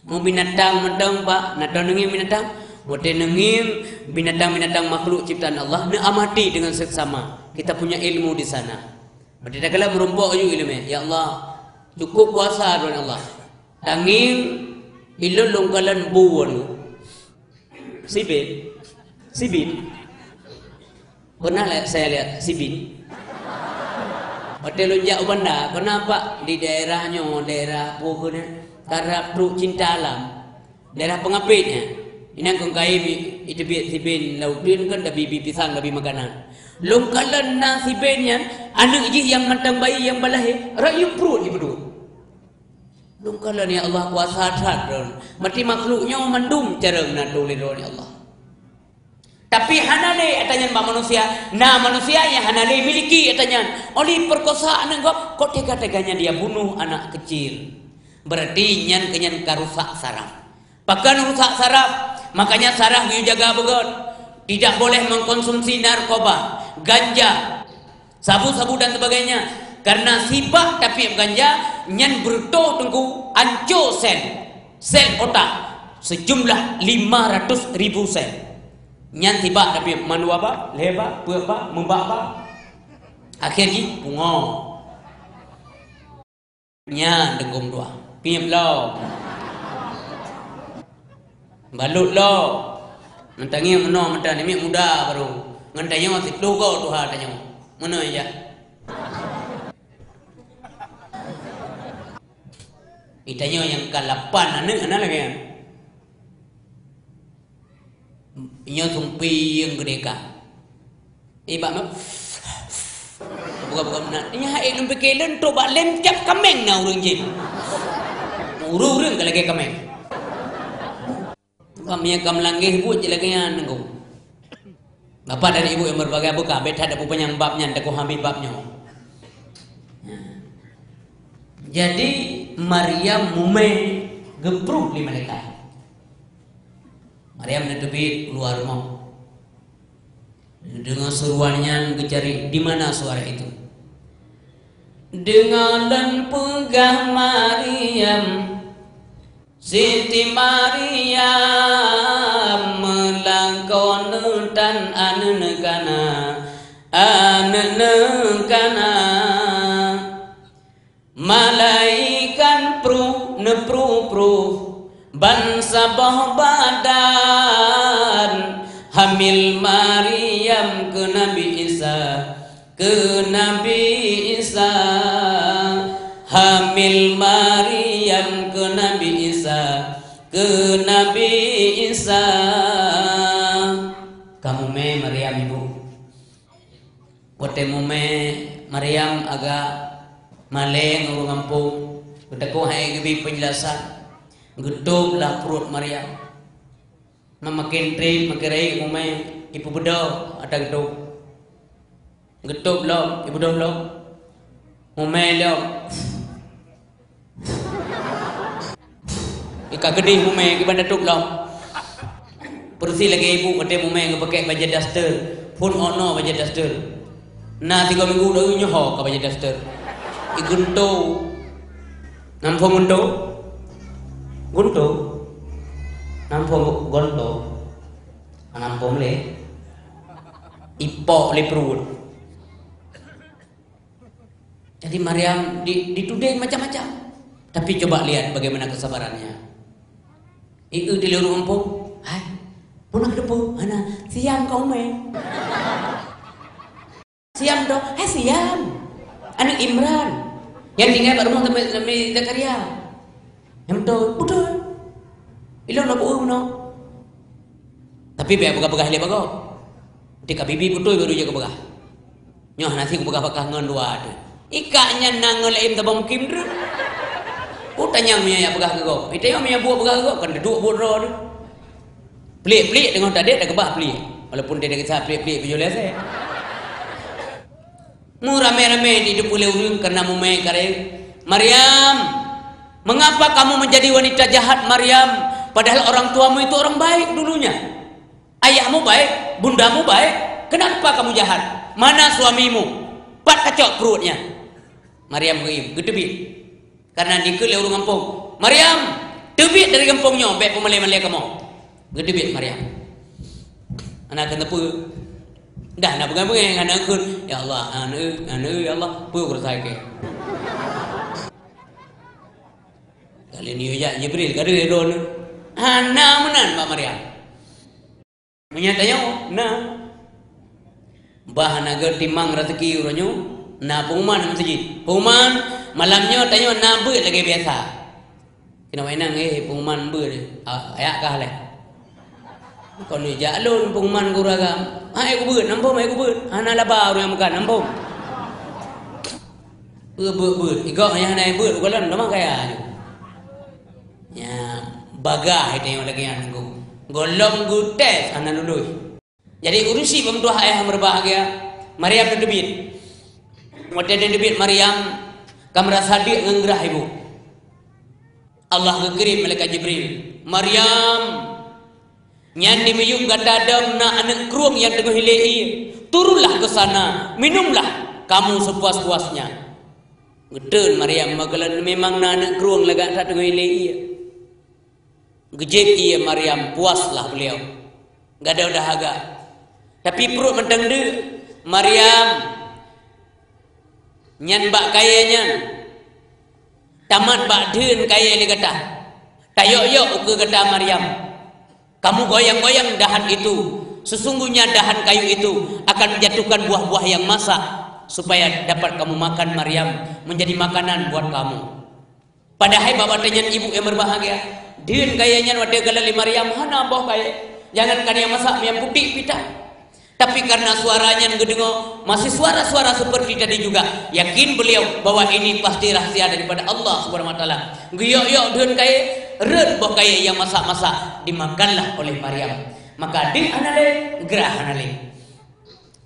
Mau binatang medang Pak, nak nengim binatang, wote nengim binatang makhluk ciptaan Allah, nak amati dengan seksama. Kita punya ilmu di sana. Berarti dah kala merumpuk ju ilmu. Ya Allah, cukup kuasa dengan Allah. Tanging ilun longkalan buwan. Sibin. Pernah saya lihat sibin. Hotel lunjak banda. Kenapa di daerahnya, daerah pokoknya karena truk cinta alam, daerah pengapitnya. Ini yang kongkai itu biar sibin lautin kan dah bibi pisang dah makanan. Longkalan na sibinnya anak iji yang matang bayi yang balahir rayu perut ibu dua. Longkalan ya Allah kuasa sadar. Mati makhluknya mandum cara nak tulis ya Allah. Tapi hanale atanya mbak manusia, nah manusia yang hanale miliki atanya oleh perkosaan engkau kok tega-teganya dia bunuh anak kecil. Berarti nyan kenyan karusak saraf. Bahkan rusak saraf, makanya saraf you jaga begot. Tidak boleh mengkonsumsi narkoba, ganja, sabu-sabu dan sebagainya. Karena sibah tapi ganja nyan berto tunggu anco sel otak sejumlah 500.000 sel. Nyan tiba tapi manu apa, leba, apa, membak apa, akhirnya pungo. Nyan dengkum dua, piam lo, balut lo, mentangi meno mentan ini muda baru, ngentanya masih logo tuha tanya, mana ya? Itanya yang kalapan anak lagi kan? Inyo tumpi yang gede ka. Ibak mo. Buka nak. Inya hai lumpi kelen to ba lem cap kameng na urang jin. Urang ka lagi kameng. Pamnya kam langgih bu je lagi an ngau. Bapak dan ibu yang berbagai buka bet ada punya babnya ndak ko hambi babnya. Jadi Maryam mume gepruk li malaikat. Maryam netepi keluar rumah. Dengan seruannya mencari di mana suara itu. Dengan pegah Maryam, Siti Maryam melangkon dan anekana malaikan nepru Bansa bah badan hamil Maryam ke Nabi Isa hamil Maryam ke Nabi Isa kamu me Maryam ibu watemu me Maryam agak maleng urung kampung kutaku hai gibi penjelasan gedoblah perut Maryam. Memakin trim makirai umai ibu bedo ada gedob. Gedob lo ibu bedo lo. Umai lo. Ika gede umai ki banda tuk lo. Persi lagi ibu kate umai pakai baju daster. Pun ono baju daster. Nah 3 minggu dah nyoh ka baju daster. Igunto. Nampung gunto. Gunto, nampung gonto, nampung le, ipok le perut. Jadi Maryam dituding macam-macam. Tapi coba lihat bagaimana kesabarannya. Itu di luar kampung. Hai, punak depu, ana siam kau main. Siam dong, siam. Anak Imran. Yang tinggal kat rumah Nabi Zakaria. Yang betul. Ilang nak buat mana? Tapi biar begah-begah dia bagus. Ketika bibi betul baru jaga begah. Nyoh nasi ku begah-begah ngan dua ada. Ikaknya nangal lain tabang kim dru. Ku tanya miya begah ke kau. Itu yang miya buat begah ke kau kan duduk buat roh tu. Pelik-pelik dengan tak ada kebah pelik. Walaupun dia kisah pelik-pelik berjual saya. Mu rame-rame di depan urung karena mu mai kare. Maryam, mengapa kamu menjadi wanita jahat Maryam? Padahal orang tuamu itu orang baik dulunya. Ayahmu baik, bundamu baik. Kenapa kamu jahat? Mana suamimu? Pat kacok perutnya. Maryam gedebit. Karena dikele urung kampung. Maryam, debit dari kampungnya, baik pemalai-malai kamu. Gedebit Maryam. Anak kena apa? Dah nak pegang-pegang anak aku. Ya Allah, anak ya Allah, apa kurang ke? Kali ni ya Jibril kada don. Ana menan Mbak Maryam. Menyatanya nah. Bah naga timang rezeki uranyo. Na pengumuman masjid. Pengumuman malamnya tanya na beut lagi biasa. Kena mainang pengumuman beut. Ayak kah leh. Kau ni jalun pengumuman kuragam. Ai ku beut, nampung ai ku beut. Ana laba orang makan nampung. Beut. Igak yang naik beut bukan lama kaya. Ya, bagah itu yang lagi yang nunggu. Golong gutes anak dulu. Jadi urusi pemtuah ayah berbahagia. Maryam berdebit. Kemudian debit Maryam, kamu rasa dia ngengerah ibu. Allah kekirim malaikat Jibril. Maryam, nyan dimiyum kata Adam na anak keruang yang tengah hilai. Turunlah ke sana, minumlah kamu sepuas-puasnya. Gedun Maryam makalan memang na anak keruang lega tak tengah hilai. Gejek ia Maryam, puaslah beliau. Enggak ada dahaga. Tapi perut mentang de Maryam nyan bak kayanya. Tamat bak deun kaya li kata. Tayok-yok ke kata Maryam. Kamu goyang-goyang dahan itu. Sesungguhnya dahan kayu itu akan menjatuhkan buah-buah yang masak supaya dapat kamu makan Maryam, menjadi makanan buat kamu. Padahal bapak tanya ibu yang berbahagia. Din kayanya wadah galali Maryam hana boh kaya. Jangan kan yang masak yang putih pita. Tapi karena suaranya ngedengo masih suara-suara seperti tadi juga, yakin beliau bahwa ini pasti rahasia daripada Allah Subhanahu wa taala. Giyok-yok din kaya red boh kaya yang masak-masak dimakanlah oleh Maryam. Maka din anale gerah anale.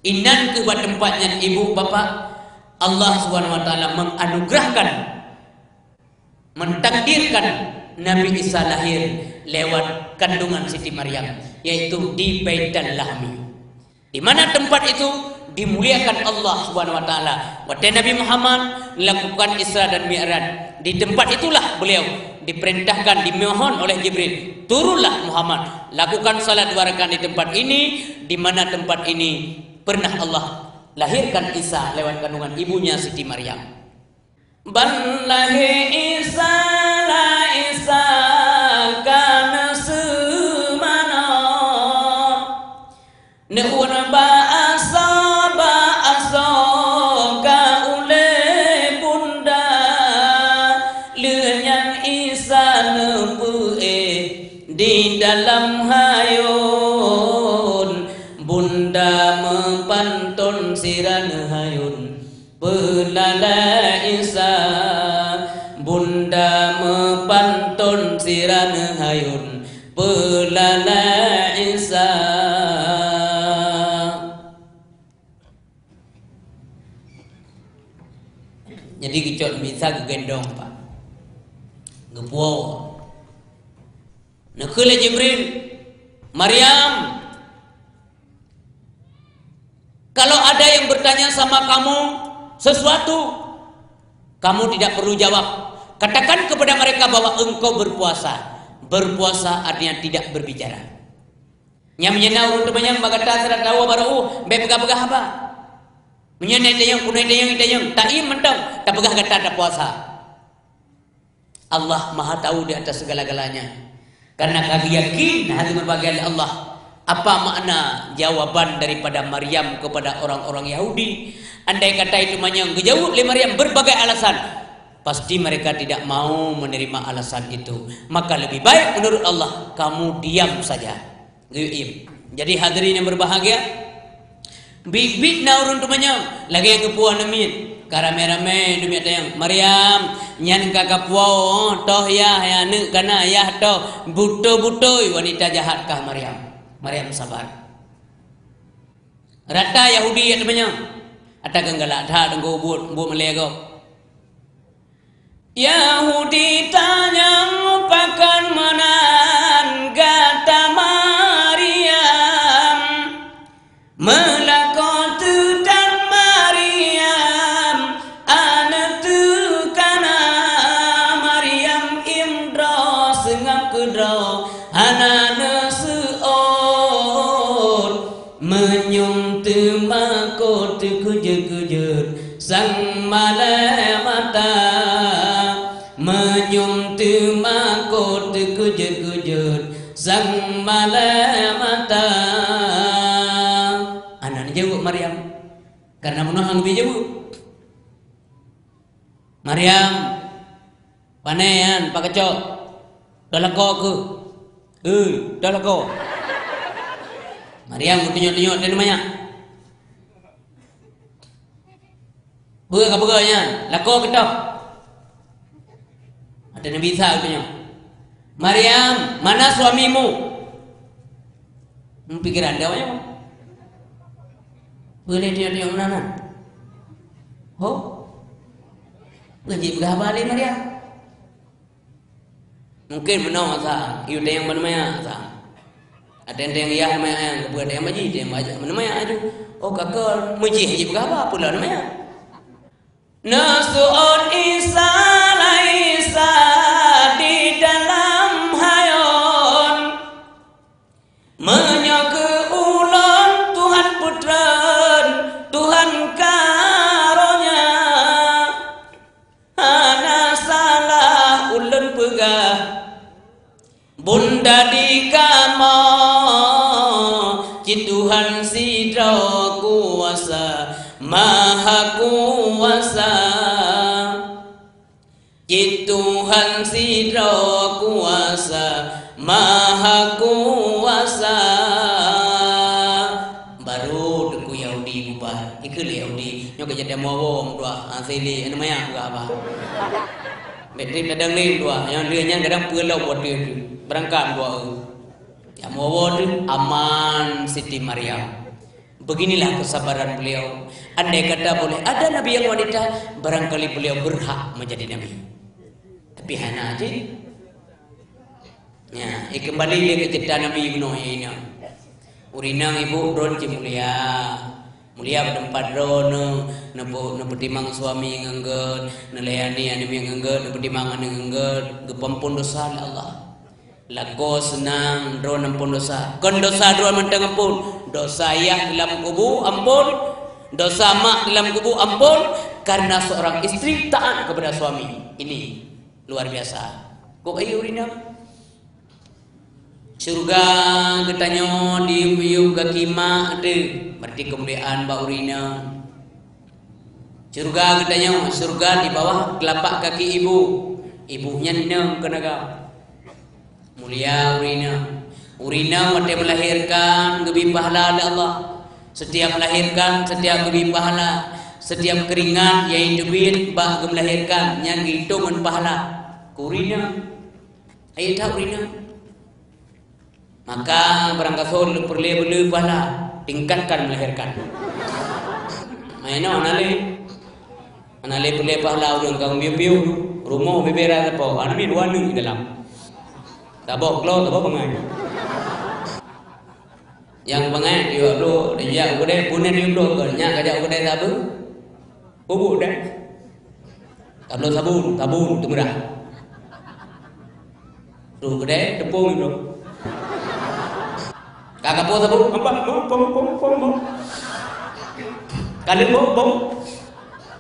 Inan ke buat tempatnya ibu bapak, Allah Subhanahu wa taala menganugerahkan, mentakdirkan Nabi Isa lahir lewat kandungan Siti Maryam, yaitu di Baitul Lahmi. Di mana tempat itu dimuliakan Allah Subhanahu wa taala. Waktu Nabi Muhammad lakukan Isra dan Mi'raj, di tempat itulah beliau diperintahkan, dimohon oleh Jibril, turunlah Muhammad, lakukan salat 2 rakaat di tempat ini, di mana tempat ini pernah Allah lahirkan Isa lewat kandungan ibunya Siti Maryam. Ballahi Isa la Isa kana sumana neurba asaba ule bunda lenyan Isa nepue di dalam hayun bunda mempantun siran hayun pelala Isa bunda mempantun siran hayun pelala Isa. Jadi kicot bisa kegendong pak ngepuo nekele Jibril, Maryam, kalau ada yang bertanya sama kamu sesuatu, kamu tidak perlu jawab. Katakan kepada mereka bahwa engkau berpuasa. Berpuasa artinya tidak berbicara. Yang menyenau untuk banyak bagata serat tawa baru begah-begah apa? Menyenai tayang kunai tayang taim mentang tak begah kata tak puasa. Allah Maha tahu di atas segala-galanya. Karena kami yakin hati berbagai Allah. Apa makna jawaban daripada Maryam kepada orang-orang Yahudi? Andai kata itu menjawab oleh Maryam berbagai alasan, pasti mereka tidak mau menerima alasan itu. Maka lebih baik menurut Allah kamu diam saja. Jadi hadirin yang berbahagia, big naurun tu menyam lagi yang kepuan amin. Karame-rame demi yang Maryam nyan kakak puau toh ya ne kana ya toh buto-butoi wanita jahatkah Maryam. Maryam sabar. Rata Yahudi ya temannya. Ata genggala tha denggo buat melego. Yahudi tanya pakan manan kata Maryam melakot dan Maryam anak tu kana Maryam imdra sengap kedra anak seor menyum temakot kujut-kujut sang malamata menyum temakot kujut-kujut sang malamata. Anak jawab Maryam karena menuhang bijawab. Maryam panean pakecok dalako ke dalako. Maryam tunjuk-tunjuk dia namanya. Buka-bukanya lako kita. Ada Nabi Isa katanya. Maryam, mana suamimu? Pikiran dia banyak. Boleh dia mana? Oh, lagi berhabari Maryam. Mungkin benar sah. Iu dia yang mana sah. Ada yang ya namanya, bukan yang maji, dia yang mana aja. Oh kakak maji haji berapa pula namanya? Nasu'un Isa laisa di dalam hayon menyaka ulun Tuhan putran Tuhan karunia ana salah ulun pegah bunda di kama Tuhan sidra kuasa maha kuasa Tuhan sidra kuasa maha kuasa. Baru deku Yahudi ubah ikut Yahudi nyo kerja demo wong dua asili namanya apa betul kadang ni dua yang dia yang kadang pulau buat dia berangkat dua ya mau aman Siti Maryam. Beginilah kesabaran beliau. Andai kata boleh ada nabi yang wanita, barangkali beliau berhak menjadi nabi. Tapi hana aja. Ya, kembali dia ke cerita Nabi Nuh ini. Urinang ibu ron mulia. Mulia bertempat ron nepetimang suami ngengget, nelayani animi ngengget, nepetimang ngengget, gepampun dosa Allah. Lago senang ron ampun dosa. Kon dosa ron mentang ampun. Dosa ayah dalam kubu ampun, dosa mak dalam kubu ampun karena seorang istri taat kepada suami. Ini luar biasa. Kok ayo rina? Surga katanya di yuga kima ada, berarti kemuliaan bau rina. Surga katanya surga di bawah telapak kaki ibu. Ibunya nem kenaga. Mulia urina. Urina mati melahirkan gebi pahala oleh Allah. Setiap melahirkan setiap gebi pahala. Setiap keringat yang hidupin bah melahirkan yang hitungan pahala. Urina. Ayo tak urina. Maka berangkat sol perlu pahala tingkatkan melahirkan. Mainan anale perlu pahala orang kang biu rumah bebera apa? Anami dua ni dalam. Tabok lo tabok pengai. Yang pengai dia lo dia udah punya dia lo kerja kerja udah sabu. Kubu dah. Kalau sabun tu murah. Tu gede tepung itu. Kakak po sabun pom. Kali pom.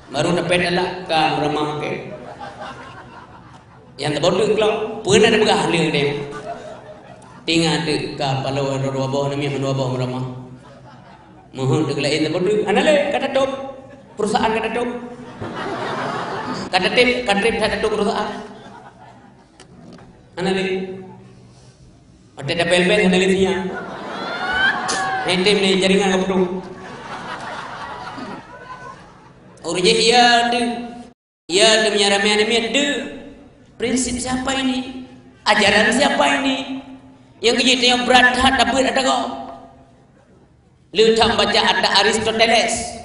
Baru dapat elak ke rumah ke. Yang terbodok kalau pernah ada begah dia. Tinggal tu kalau dua bawah ni dua bawah ramah. Mohon dekat lain tempat tu. Anale kata top perusahaan kata top. Kata trip kata top perusahaan. Anale. Ada bel-bel anale dia. Nanti ni jaringan apa tu? Orang dia ada punya ramai ada. Prinsip siapa ini? Ajaran siapa ini? Yang kita yang berat dapat ada kau. Letak baca ada Aristoteles.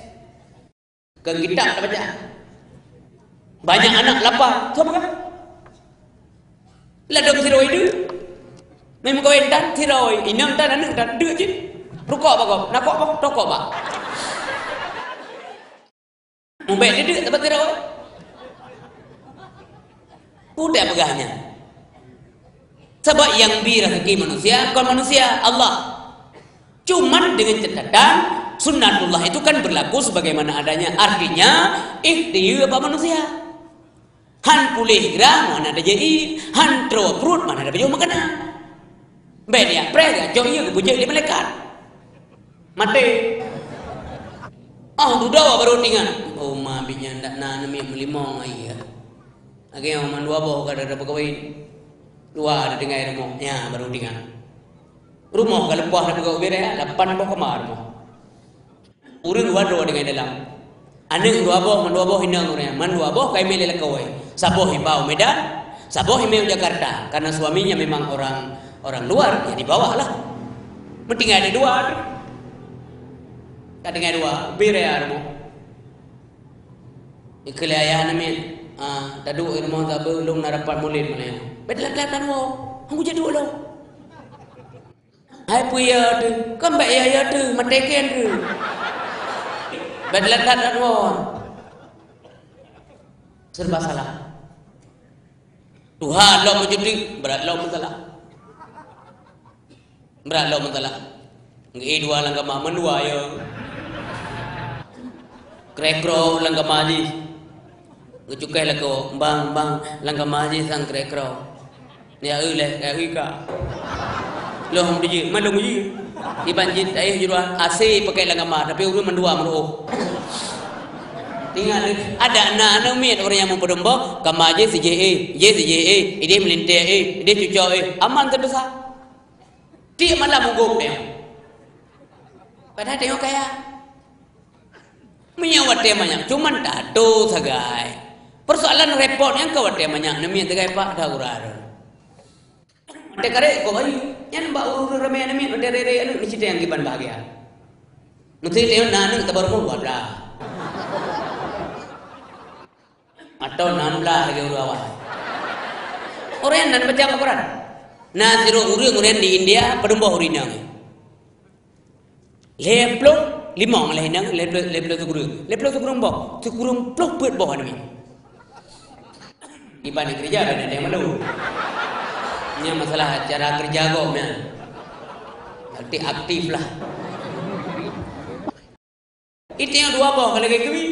Ke kitab tak baca. Banyak anak lapar. Siapa kan? Ladang tiroi itu. Memang kau endan tiroi. Inang dan anak dan dua je. Rukuk apa kau? Nak apa? Tokok apa? Mubek dia dapat tiroi. Udah pegahnya. Sebab yang rezeki manusia, bukan manusia, Allah. Cuman dengan catatan sunnatullah itu kan berlaku sebagaimana adanya. Artinya ikhtiar apa manusia. Han pulih gerang mana ada jadi, han tro perut mana ada baju makanan. Ben ya prega jauh ia kebujak di malaikat. Mati. Oh dudawa baru tinggal. Oh ma binya ndak na nami melimong ai ya. Age yang man dua boh kada ada pegawai. Dua ada dengai rumah. Ya baru tinggal. Rumah kalau buah ada kau bere 8 boh kamar rumah. Urang dua dua dengai dalam. Anak dua boh hinang urang. Man dua boh kai mele lekawai. Saboh hibau Medan, saboh hibau Jakarta. Karena suaminya memang orang luar, ya dibawa lah. Penting ada dua. Kadang dua, bere rumah. Ikli ayah nami. Tadu rumah tak belum narapat mulin mana. Betul kelihatan wo. Aku jadi dulu. Hai puya tu, kan baik ya tu, mateken tu. Betul kelihatan wo. Serba salah. Tuhan lo menjadi berat lo mentelah. Berat lo mentelah. Ngi dua lang kama mendua yo. Krekro lang kama di. Ngecukai lah kau bang lang kama di sang krekro. Ni le ka. Lo hom di malung ji. Dibanjit ayah juruan AC pakai lang kama tapi urang mendua meruh. Tinggal ada anak-anak mit orang yang memperdomba kama je CJA, ide melintir ide cucuk aman terbesar. Dia malah menggop dia. Padahal tengok kaya. Menyawat dia banyak, cuman tak tu sagai. Persoalan repot yang kau dia banyak, nami tegai pak dah urar. Ada kare kau ayu, yang bau ramai nami ada rere anu ni cerita yang kiban bahagia. Mesti dia nanu tak baru buat dah. Atau 16 lagi orang awal. Orang yang nak baca Al-Quran. Nah, orang di India pedembah urinang. Leplok 5 malah hinang, leplok tu guru. Leplok tu guru boh, tu guru plok buat boh ni. Iban kerja ada yang malu. Ini masalah cara kerja kau ni. Nanti aktif lah. Itu yang dua boh kalau kayak gini.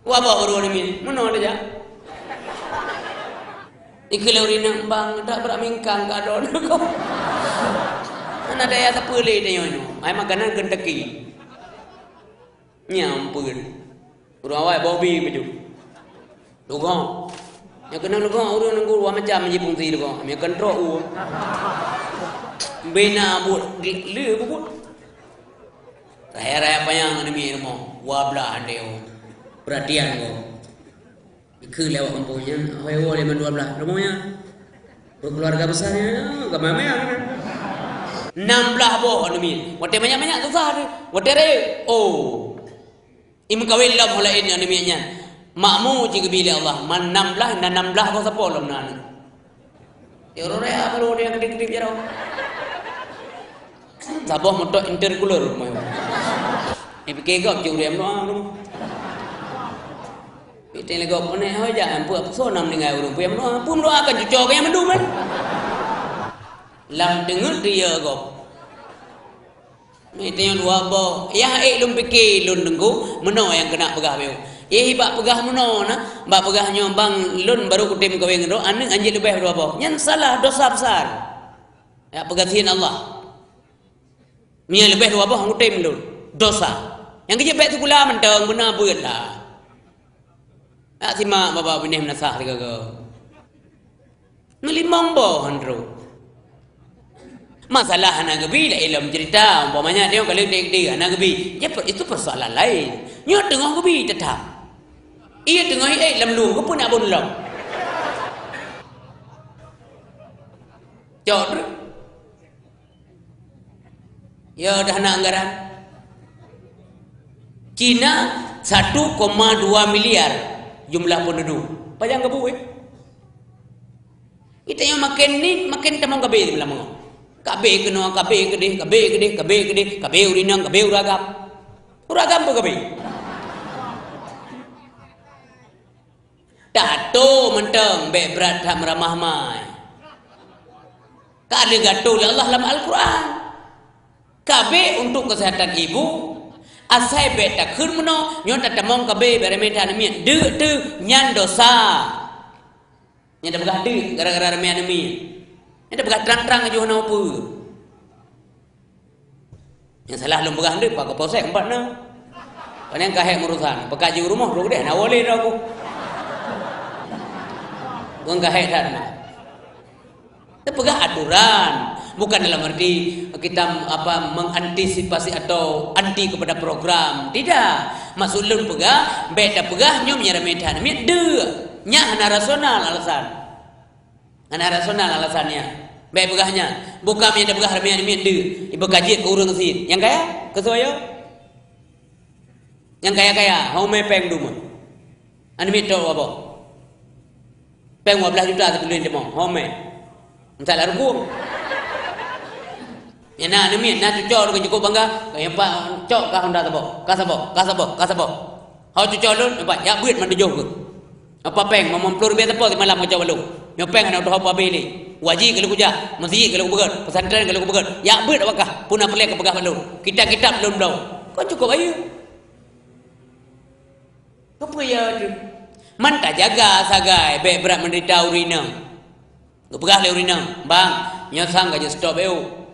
Wabah orang ni, mana ada jah? Ikhlas orang bang, tak beramingkang kadon kau. Mana ada yang terpilih dia ni? Ay makanan Kentucky. Nyampun. Orang awal Bobby betul. Lugong. Yang kena lugong orang nunggu dua macam je fungsi lugong. Yang kontrol. Bina buat le buat. Raya-raya payang ni rumah. Wablah dia. Perhatian kau. Ikut lewat kampungnya. Hewo 12 rumahnya. Berkeluarga besarnya. Kemana yang 16 boh ni. Wate banyak-banyak susah tu. Wate re. Oh. Im kawin lah mulai ini animenya. Makmu jika bila Allah. Man 16 dan 16 kau sepuluh nan. Ya orang raya baru dia kedip-kedip je tau. Saboh motor intercooler rumah. Fikir kau curi amno. Kita lagi apa ni? Hoi jangan buat sonam dengan orang punya mana? Pun doakan cucuk yang mendum kan? Lam dengar dia kau. Kita yang dua boh. Yang lum fikir lun tunggu mana yang kena pegah beu. Bak pegah mana na? Bak pegahnya bang lun baru kutim kau yang ro. Anak anjing lebih dua boh. Yang salah dosa besar. Ya pegasian Allah. Mia lebih dua bah ngutim lu dosa. Yang kerja baik tu pula mentang benar buat lah. Tak simak bapa benih menasah dia ke. Ngelimang boh handro. Masalah anak gebi lah ilmu cerita. Umpamanya dia kalau dia anak gebi, itu persoalan lain. Nyo tengah gebi tetap. Ia tengah ilmu lu, ke pun nak bunlong. Jod. Ya dah nak anggaran. Cina 1,2 miliar jumlah penduduk. Pajang kebu kita yang makin ni makin tamang kabe di malam kabe kena kabe gede urinang kabe uragam apa kabe tato menteng be berat ham ramah mai kali gatul Allah dalam Al-Quran kabe untuk kesehatan ibu asai beta khun meno nyon ta tamong kabe bere meta nami de nyan dosa nya dah begah de gara-gara rami nami nya dah begah terang-terang aja hana apa yang salah lum begah de pak posek empat na panen kahek urusan pekaji rumah ro deh na boleh dah aku bukan kahek dah itu pegah aturan. Bukan dalam arti kita mengantisipasi atau anti kepada program. Tidak. Maksud lun pegah, beta pegah nyom nyara medan. Mi de. Nya hana rasional alasan. Hana rasional alasannya. Baik pegahnya. Bukan mi ada pegah ramian mi de. Ibu kaji ke urang sin. Yang kaya kesoyo. Yang kaya-kaya, hau me peng duma. Anu mi to apa? Peng 15 juta tertulis demo. Hau me. Entar larung. Ya na ni na tu cor ke cukup bangga kaya pak cok ka Honda tabo kasabo hau tu cor lu pak ya buit man dejoh ke apa peng momom plur be tapo di malam macam balu nyo peng na tu apa beli waji kalau kuja masjid kalau begat pesantren kalau begat ya buit apakah puna pelek ke pegah balu kita belum dau kau cukup ayu apa ya tu man tak jaga sagai be berat menderita urina ke pegah le urina bang nyo sang ka je stop eu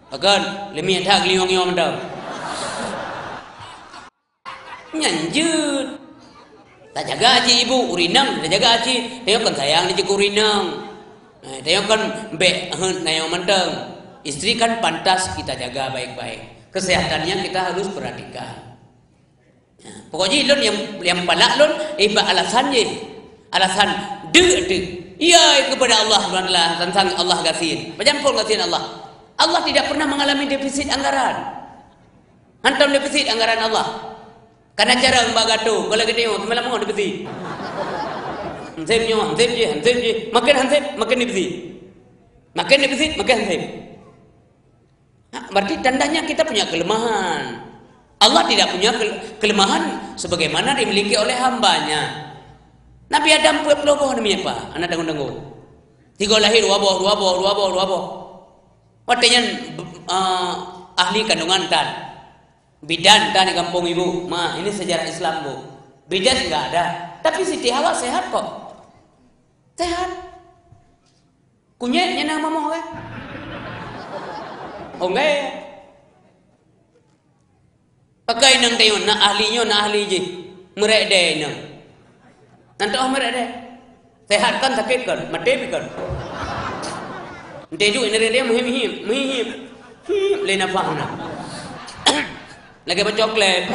akan lemih tak liong-liong dah. Nyanjut. Tak jaga aji ibu urinang, tak jaga aji. Tengok kan sayang dia jaga urinang. Tengok kan be nayong menteng. Isteri kan pantas kita jaga baik-baik. Kesehatannya kita harus perhatikan. Pokoknya lon yang palak lon iba alasan je. Alasan de. Ia kepada Allah Subhanahu tentang Allah gasin. Macam pun gasin Allah. Allah tidak pernah mengalami defisit anggaran. Hantam defisit anggaran Allah. Karena cara membagato. Kalau kita tengok, malam mau defisit. Hansip je. Makin hansip, makin defisit. Makin defisit, makin hansip. Berarti tandanya kita punya kelemahan. Allah tidak punya kelemahan sebagaimana dimiliki oleh hambanya. Nabi Adam peloboh demi apa? Anak tanggung-tanggung. Tiga lahir, dua boh. Artinya ahli kandungan tan bidan tan di kampung ibu ini sejarah Islam bu bidan enggak ada tapi Siti Hawa sehat kok sehat kunyitnya nama mau kan enggak pakai nang tayon na ahli je merek deh nang nanti merek deh sehat kan sakit kan mati kan Deju ini dia muhim lena fahna lagi bercoklat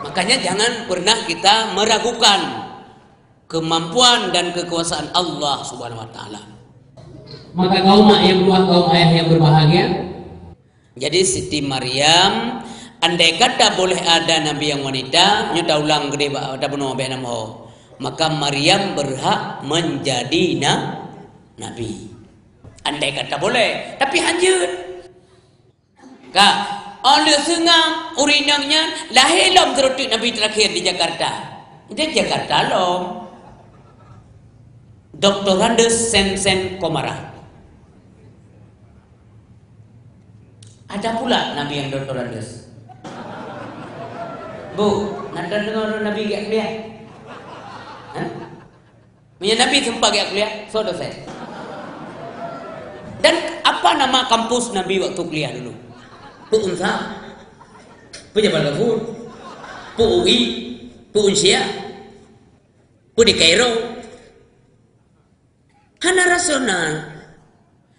makanya jangan pernah kita meragukan kemampuan dan kekuasaan Allah Subhanahu wa taala. Maka kaum ayah yang berbahagia jadi Siti Maryam andai kata boleh ada nabi yang wanita nyata ulang gede ada benar be nama maka Maryam berhak menjadi Nabi. Andai kata boleh, tapi hanjut. Kak, oleh sengang urinangnya lahir lom terutik Nabi terakhir di Jakarta. Di Jakarta lom. Dr. Andes Sen Komara. Ada pula Nabi yang Dr. Andes. Bu, nanti dengar Nabi gak kuliah? Punya Nabi sempat gak kuliah? So dosen. Apa nama kampus Nabi waktu kuliah dulu? Pu Unsa, Pu Jabal Ghafur, Pu UI, Pu Unsia, Pu di Kairo. Hana rasional.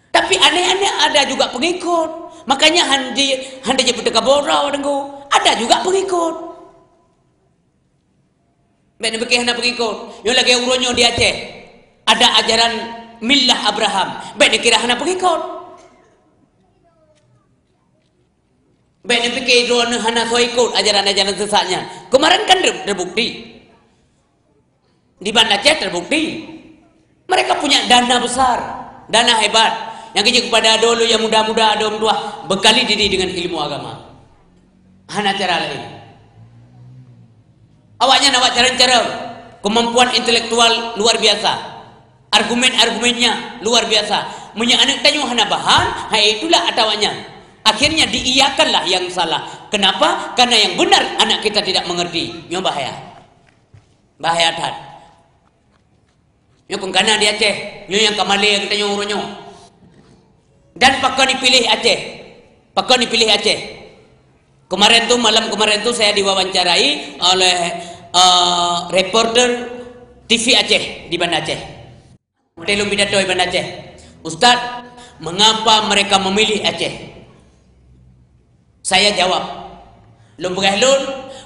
Tapi aneh-aneh ada juga pengikut. Makanya handi je beteka borau dengku. Ada juga pengikut. Mek nebeki hana pengikut. Yo lagi uronyo di Aceh. Ada ajaran Millah Abraham. Mek dikira hana pengikut. Mek nebeki drone hana so ikut ajaran-ajaran sesatnya. Kemarin kan terbukti. Di Banda Aceh terbukti. Mereka punya dana besar, dana hebat. Yang kerja kepada dulu yang muda-muda, ada tua, bekali diri dengan ilmu agama. Hana cara lain. Awaknya nawak cara-cara, kemampuan intelektual luar biasa, argumen-argumennya luar biasa. Punya anak tanya hana bahan, hai itulah atawanya. Akhirnya diiyakanlah yang salah. Kenapa? Karena yang benar anak kita tidak mengerti. Ini bahaya. Bahaya tat. Ini pengkana di Aceh, ini yang kamali yang kita nyuruhnya. Dan pakar dipilih Aceh. Pakar dipilih Aceh. Kemarin tu, malam kemarin tu saya diwawancarai oleh reporter TV Aceh di Banda Aceh. Telung pidato di Banda Aceh. Ustaz, mengapa mereka memilih Aceh? Saya jawab. Lun berah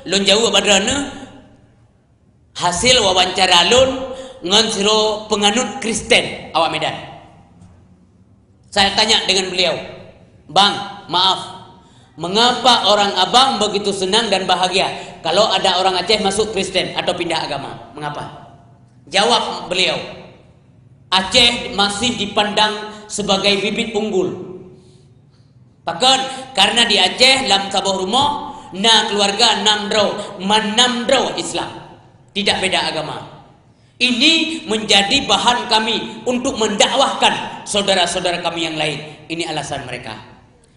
lun jauh badrana. Hasil wawancara lun ngan siro penganut Kristen awak Medan. Saya tanya dengan beliau, Bang, maaf, mengapa orang abang begitu senang dan bahagia kalau ada orang Aceh masuk Kristen atau pindah agama? Mengapa? Jawab beliau, Aceh masih dipandang sebagai bibit unggul. Bahkan karena di Aceh dalam sebuah rumah, na keluarga manamdraw Islam, tidak beda agama. Ini menjadi bahan kami untuk mendakwahkan saudara-saudara kami yang lain. Ini alasan mereka.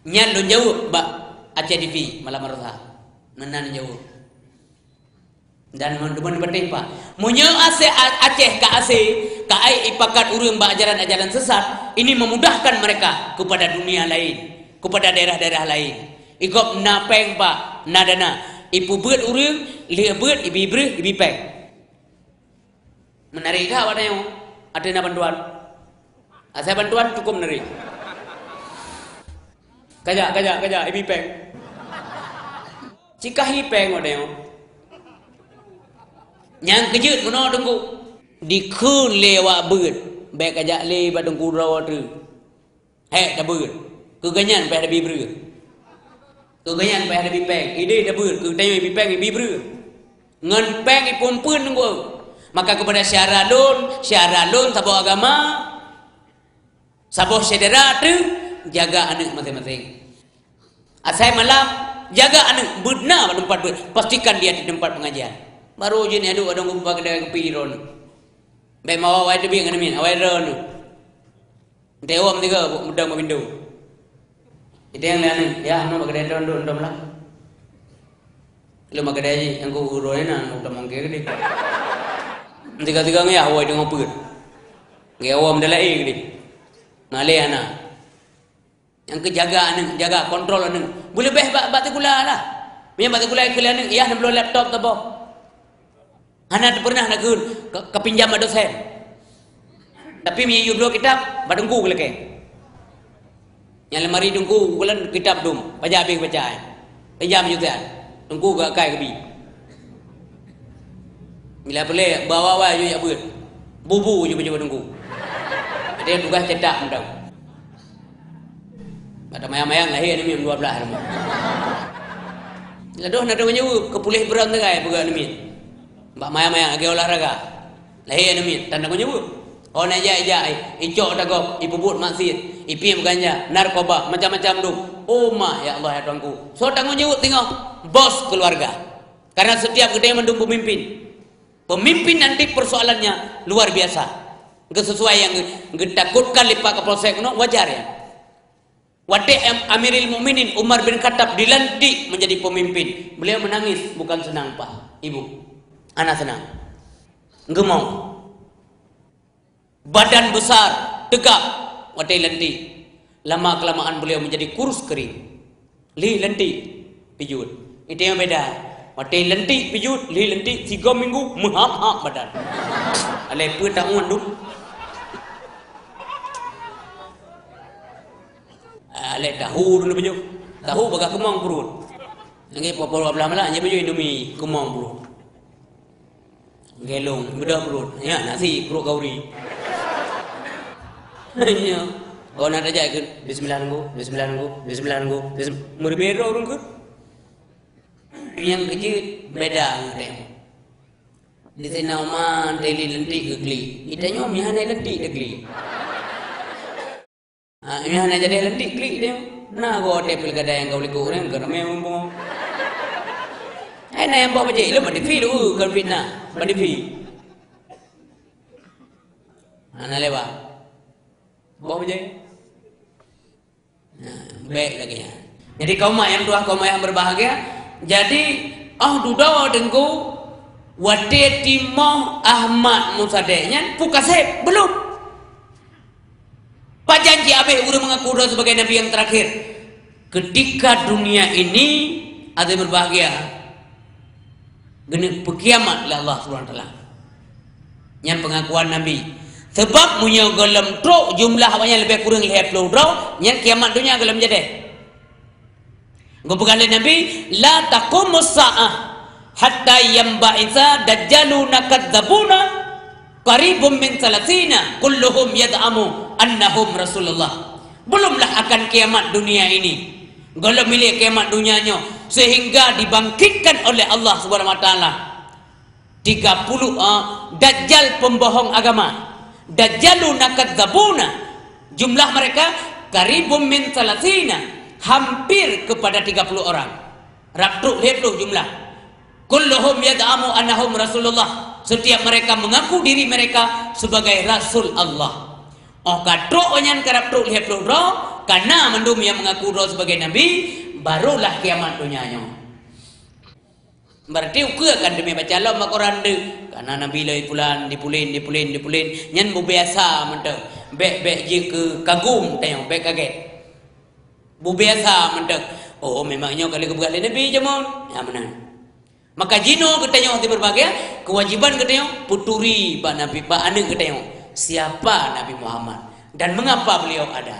Nyan lo jauh, Mbak Aceh TV malam marutha. Menan jauh. Dan mendemen bertempa. Munyo Aceh ka ai ipakat urang ba ajaran-ajaran sesat, ini memudahkan mereka kepada dunia lain, kepada daerah-daerah lain. Igop na peng pa nadana. Ipu beut urang, lia beut ibi breh ibi peng. Menarik tak awak tanya? Ada nak bantuan? Saya bantuan cukup menarik. Kajak, ibi peng. Cikahi peng awak tanya. Yang kejut mana tunggu? Dikun lewat beut. Baik kajak le badung kurau tu. Hek dah beut. Keganyan payah ada bibra. Keganyan payah ada bipeng. Ide dah beut. Ketanya ibi peng ibi bibra. Ngan peng ipun-pun tunggu. Maka kepada syaralun sabuh agama, sabuh saudara tu jaga anak masing-masing. Asai malam jaga anak benar tempat ber. Pastikan dia di tempat pengajian. Baru je ni aduk adong gumpa kedai kopi ron. Baik mau awai tebi ngana min, awai ron. Dewa tiga mudah mabindu. Itu yang lain ya anu kedai ron ndom lah. Lu magadai yang ku uroin na udah mangke gede. Tiga-tiga ngaya awai dengan apa? Ngaya awam dalai gede. Ngalih anak. Yang kejaga anak, jaga kontrol anak. Boleh beh batu gula lah. Punya batu gula kalian anak, iya nak belum laptop tu boh. Anak pernah nak kepinjam dosen. Tapi mi you belum kitab, badungku kelake. Yang lemari dungku bulan kitab dum, baca habis baca. Pinjam juga. Dungku gak kai kebi. Bila boleh bawa je ya beut. Bubu je baca dungku. Ada tugas cetak mendang. Ada mayang-mayang lahir ni 12 nama. Ladoh nak menyewa kepulih beram tegai bukan ni. Mbak mayang-mayang agi olahraga. Lahir ni tanda menyewa. Oh nak jai icok dagop, ibubut maksiat, ipim ganja, narkoba, macam-macam tu. Oh mak ya Allah ya Tuanku. So tanggung jawab tengok bos keluarga. Karena setiap kedai mendung pemimpin. Pemimpin nanti persoalannya luar biasa. Sesuai yang ditakutkan lipat ke polsek no wajar ya. Waktu Amirul Mukminin Umar bin Khattab dilantik menjadi pemimpin, beliau menangis, bukan senang Pak, Ibu. Anak senang. Gemau. Badan besar, tegak, waktu lantik. Lama kelamaan beliau menjadi kurus kering. Li lentik pijut. Itu yang beda. Mati lentik pijut, li lentik 3 minggu menghap-hap badan. Alai pun tak muat duk. Alai tahu dulu pijut. Tahu bagai kemang perut. Lagi apa-apa belah-belah je pijut Indomie kemang perut. Gelong bedah perut. Ya nasi perut kauri. Ya. Kau nak aja ke bismillah nunggu, bismillah nunggu, bismillah nunggu. Berbeda orang ke? Yang kecil beda ngedem. Di sana man teli lentik ke geli. Itanya om yang ada lentik ke geli. Yang ada jadi lentik geli dia. Nah kau ada pilkada yang kau boleh kurang kerana memang. Nah yang bawa baca ilmu mandi fi lu kan fitnah mandi fi. Nah lewat. Bawa baca. Baik lagi ya. Jadi kaum yang dua kaum yang berbahagia. Jadi duda dengku wate timah Ahmad Musadenya pukasep belum. Pajanji abe udah mengaku doa sebagai nabi yang terakhir. Ketika dunia ini ada berbahagia, geni pekiamat lah Allah Subhanahu Wa Taala. Yang pengakuan nabi. Sebab punya gelam truk jumlah banyak lebih kurang 50 draw, yang kiamat dunia gelam jadi. Gua berkata Nabi, la taqumus sa'ah hatta yamba'itha dajjaluna kadzabuna qaribum min 30 kulluhum yad'amu annahum Rasulullah. Belumlah akan kiamat dunia ini. Gelam milik kiamat dunianya sehingga dibangkitkan oleh Allah Subhanahu Wa Taala 30 dajjal pembohong agama. Dajjaluna kadzabuna, jumlah mereka qaribum min 30, hampir kepada 30 orang. Ratruk 50 jumlah. Kulluhum yad'amu annahum Rasulullah, setiap mereka mengaku diri mereka sebagai Rasul Allah. Katruk onyan karatruk 50 ro karena mendum yang mengaku ro sebagai nabi, barulah kiamat dunianya. Berarti ukur kan demi baca Allah Al-Quran de. Karena Nabi lai pulan dipulin nyan bu biasa mentek. Bek je ke kagum tengok bek kaget. Bu biasa mentek. Oh memangnya kali kebegali Nabi je mon. Ya benar. Maka jino kita tengok di berbagai kewajiban kita tengok puturi pak Nabi pak anak kita tengok siapa Nabi Muhammad dan mengapa beliau ada.